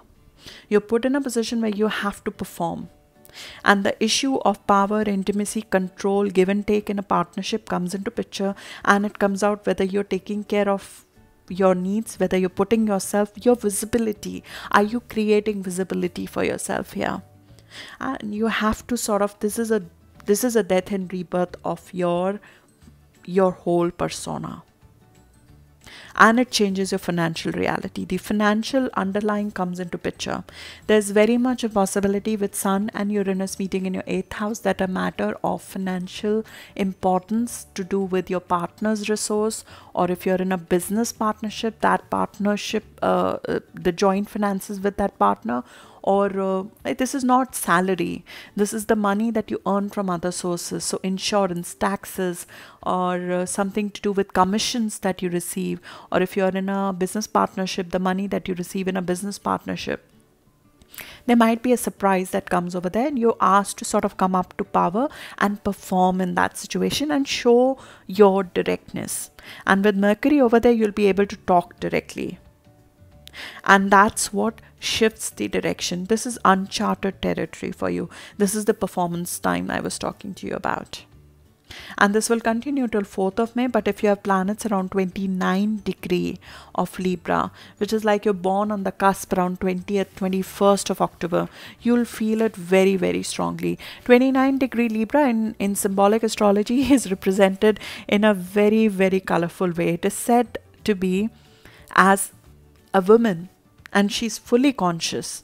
You're put in a position where you have to perform. And the issue of power, intimacy, control, give and take in a partnership comes into picture, and it comes out whether you're taking care of your needs, whether you're putting yourself, your visibility. Are you creating visibility for yourself here? And you have to sort of, this is a death and rebirth of your whole persona. And it changes your financial reality. The financial underlying comes into picture. There's very much a possibility with Sun and Uranus meeting in your 8th house that a matter of financial importance to do with your partner's resource, or if you're in a business partnership, that partnership, the joint finances with that partner, or this is not salary, this is the money that you earn from other sources, so insurance, taxes, or something to do with commissions that you receive, or if you're in a business partnership, the money that you receive in a business partnership. There might be a surprise that comes over there, and you're asked to sort of come up to power and perform in that situation and show your directness. And with Mercury over there, you'll be able to talk directly. And that's what shifts the direction. This is uncharted territory for you. This is the performance time I was talking to you about. And this will continue till 4th of May. But if you have planets around 29 degree of Libra, which is like you're born on the cusp around 20th, 21st of October, you'll feel it very, very strongly. 29 degree Libra in symbolic astrology is represented in a very, very colorful way. It is said to be as a woman, and she's fully conscious.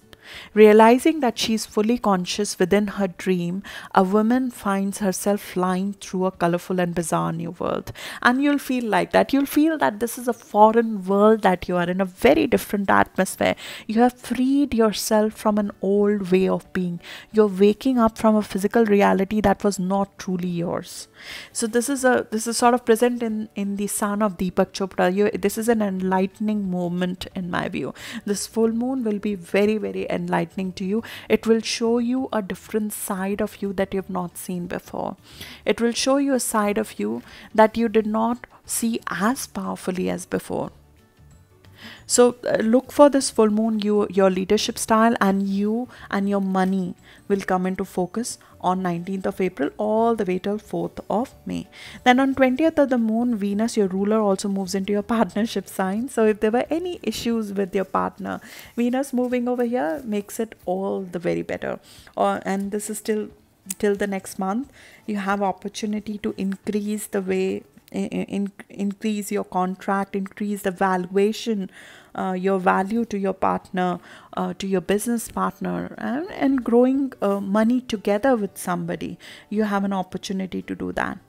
Realizing that she's fully conscious within her dream, a woman finds herself flying through a colorful and bizarre new world. And you'll feel like that. You'll feel that this is a foreign world that you are in, a very different atmosphere. You have freed yourself from an old way of being. You're waking up from a physical reality that was not truly yours. So this is sort of present in the sun of Deepak Chopra. This is an enlightening moment in my view. This full moon will be very, very enlightening to you. It will show you a different side of you that you've not seen before. It will show you a side of you that you did not see as powerfully as before. So look for this full moon. Your leadership style and you and your money will come into focus on 19th of April all the way till 4th of May. Then on 20th of the moon, Venus, your ruler, also moves into your partnership sign. So if there were any issues with your partner, Venus moving over here makes it all the very better. And this is till the next month. You have opportunity to increase the way increase your contract, increase the valuation, your value to your partner, to your business partner, and growing money together with somebody. You have an opportunity to do that.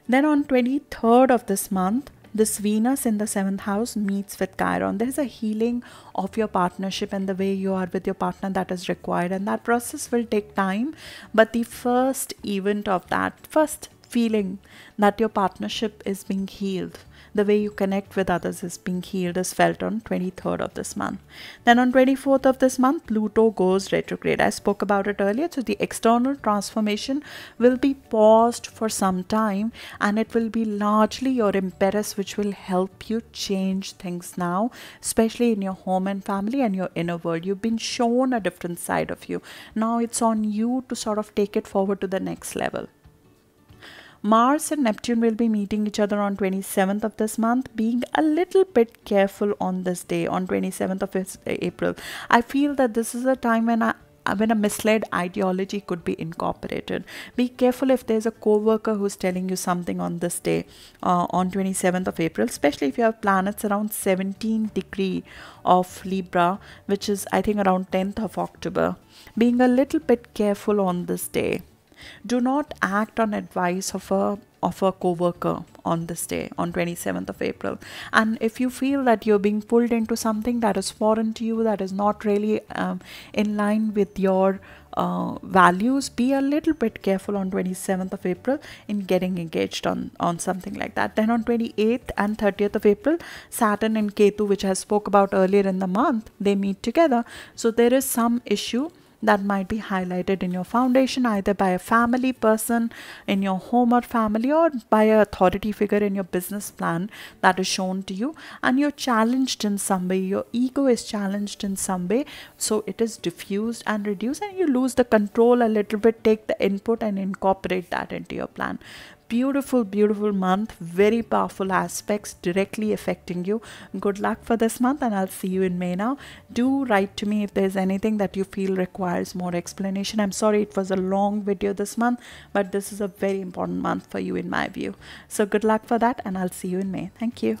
Then on 23rd of this month, this Venus in the 7th house meets with Chiron. There is a healing of your partnership and the way you are with your partner that is required, and that process will take time. But the first event of that, first feeling that your partnership is being healed, The way you connect with others is being healed is felt on 23rd of this month. Then on 24th of this month, Pluto goes retrograde. I spoke about it earlier. So the external transformation will be paused for some time, and it will be largely your impetus which will help you change things now, especially in your home and family and your inner world. You've been shown a different side of you. Now it's on you to sort of take it forward to the next level. Mars and Neptune will be meeting each other on 27th of this month. Being a little bit careful on this day, on 27th of April. I feel that this is a time when a misled ideology could be incorporated. Be careful if there's a co-worker who's telling you something on this day, on 27th of April, especially if you have planets around 17 degree of Libra, which is I think around 10th of October. Being a little bit careful on this day. Do not act on advice of a co-worker on this day, on 27th of April. And if you feel that you're being pulled into something that is foreign to you, that is not really in line with your values, be a little bit careful on 27th of April in getting engaged on something like that. Then on 28th and 30th of April, Saturn and Ketu, which I spoke about earlier in the month, they meet together. So there is some issue that might be highlighted in your foundation, either by a family person in your home or family, or by an authority figure in your business plan that is shown to you, and you're challenged in some way. Your ego is challenged in some way, so it is diffused and reduced, and you lose the control a little bit. Take the input and incorporate that into your plan. Beautiful, beautiful month. Very powerful aspects directly affecting you. Good luck for this month, and I'll see you in May now. Do write to me if there's anything that you feel requires more explanation. I'm sorry it was a long video this month, but this is a very important month for you in my view. So good luck for that, and I'll see you in May. Thank you.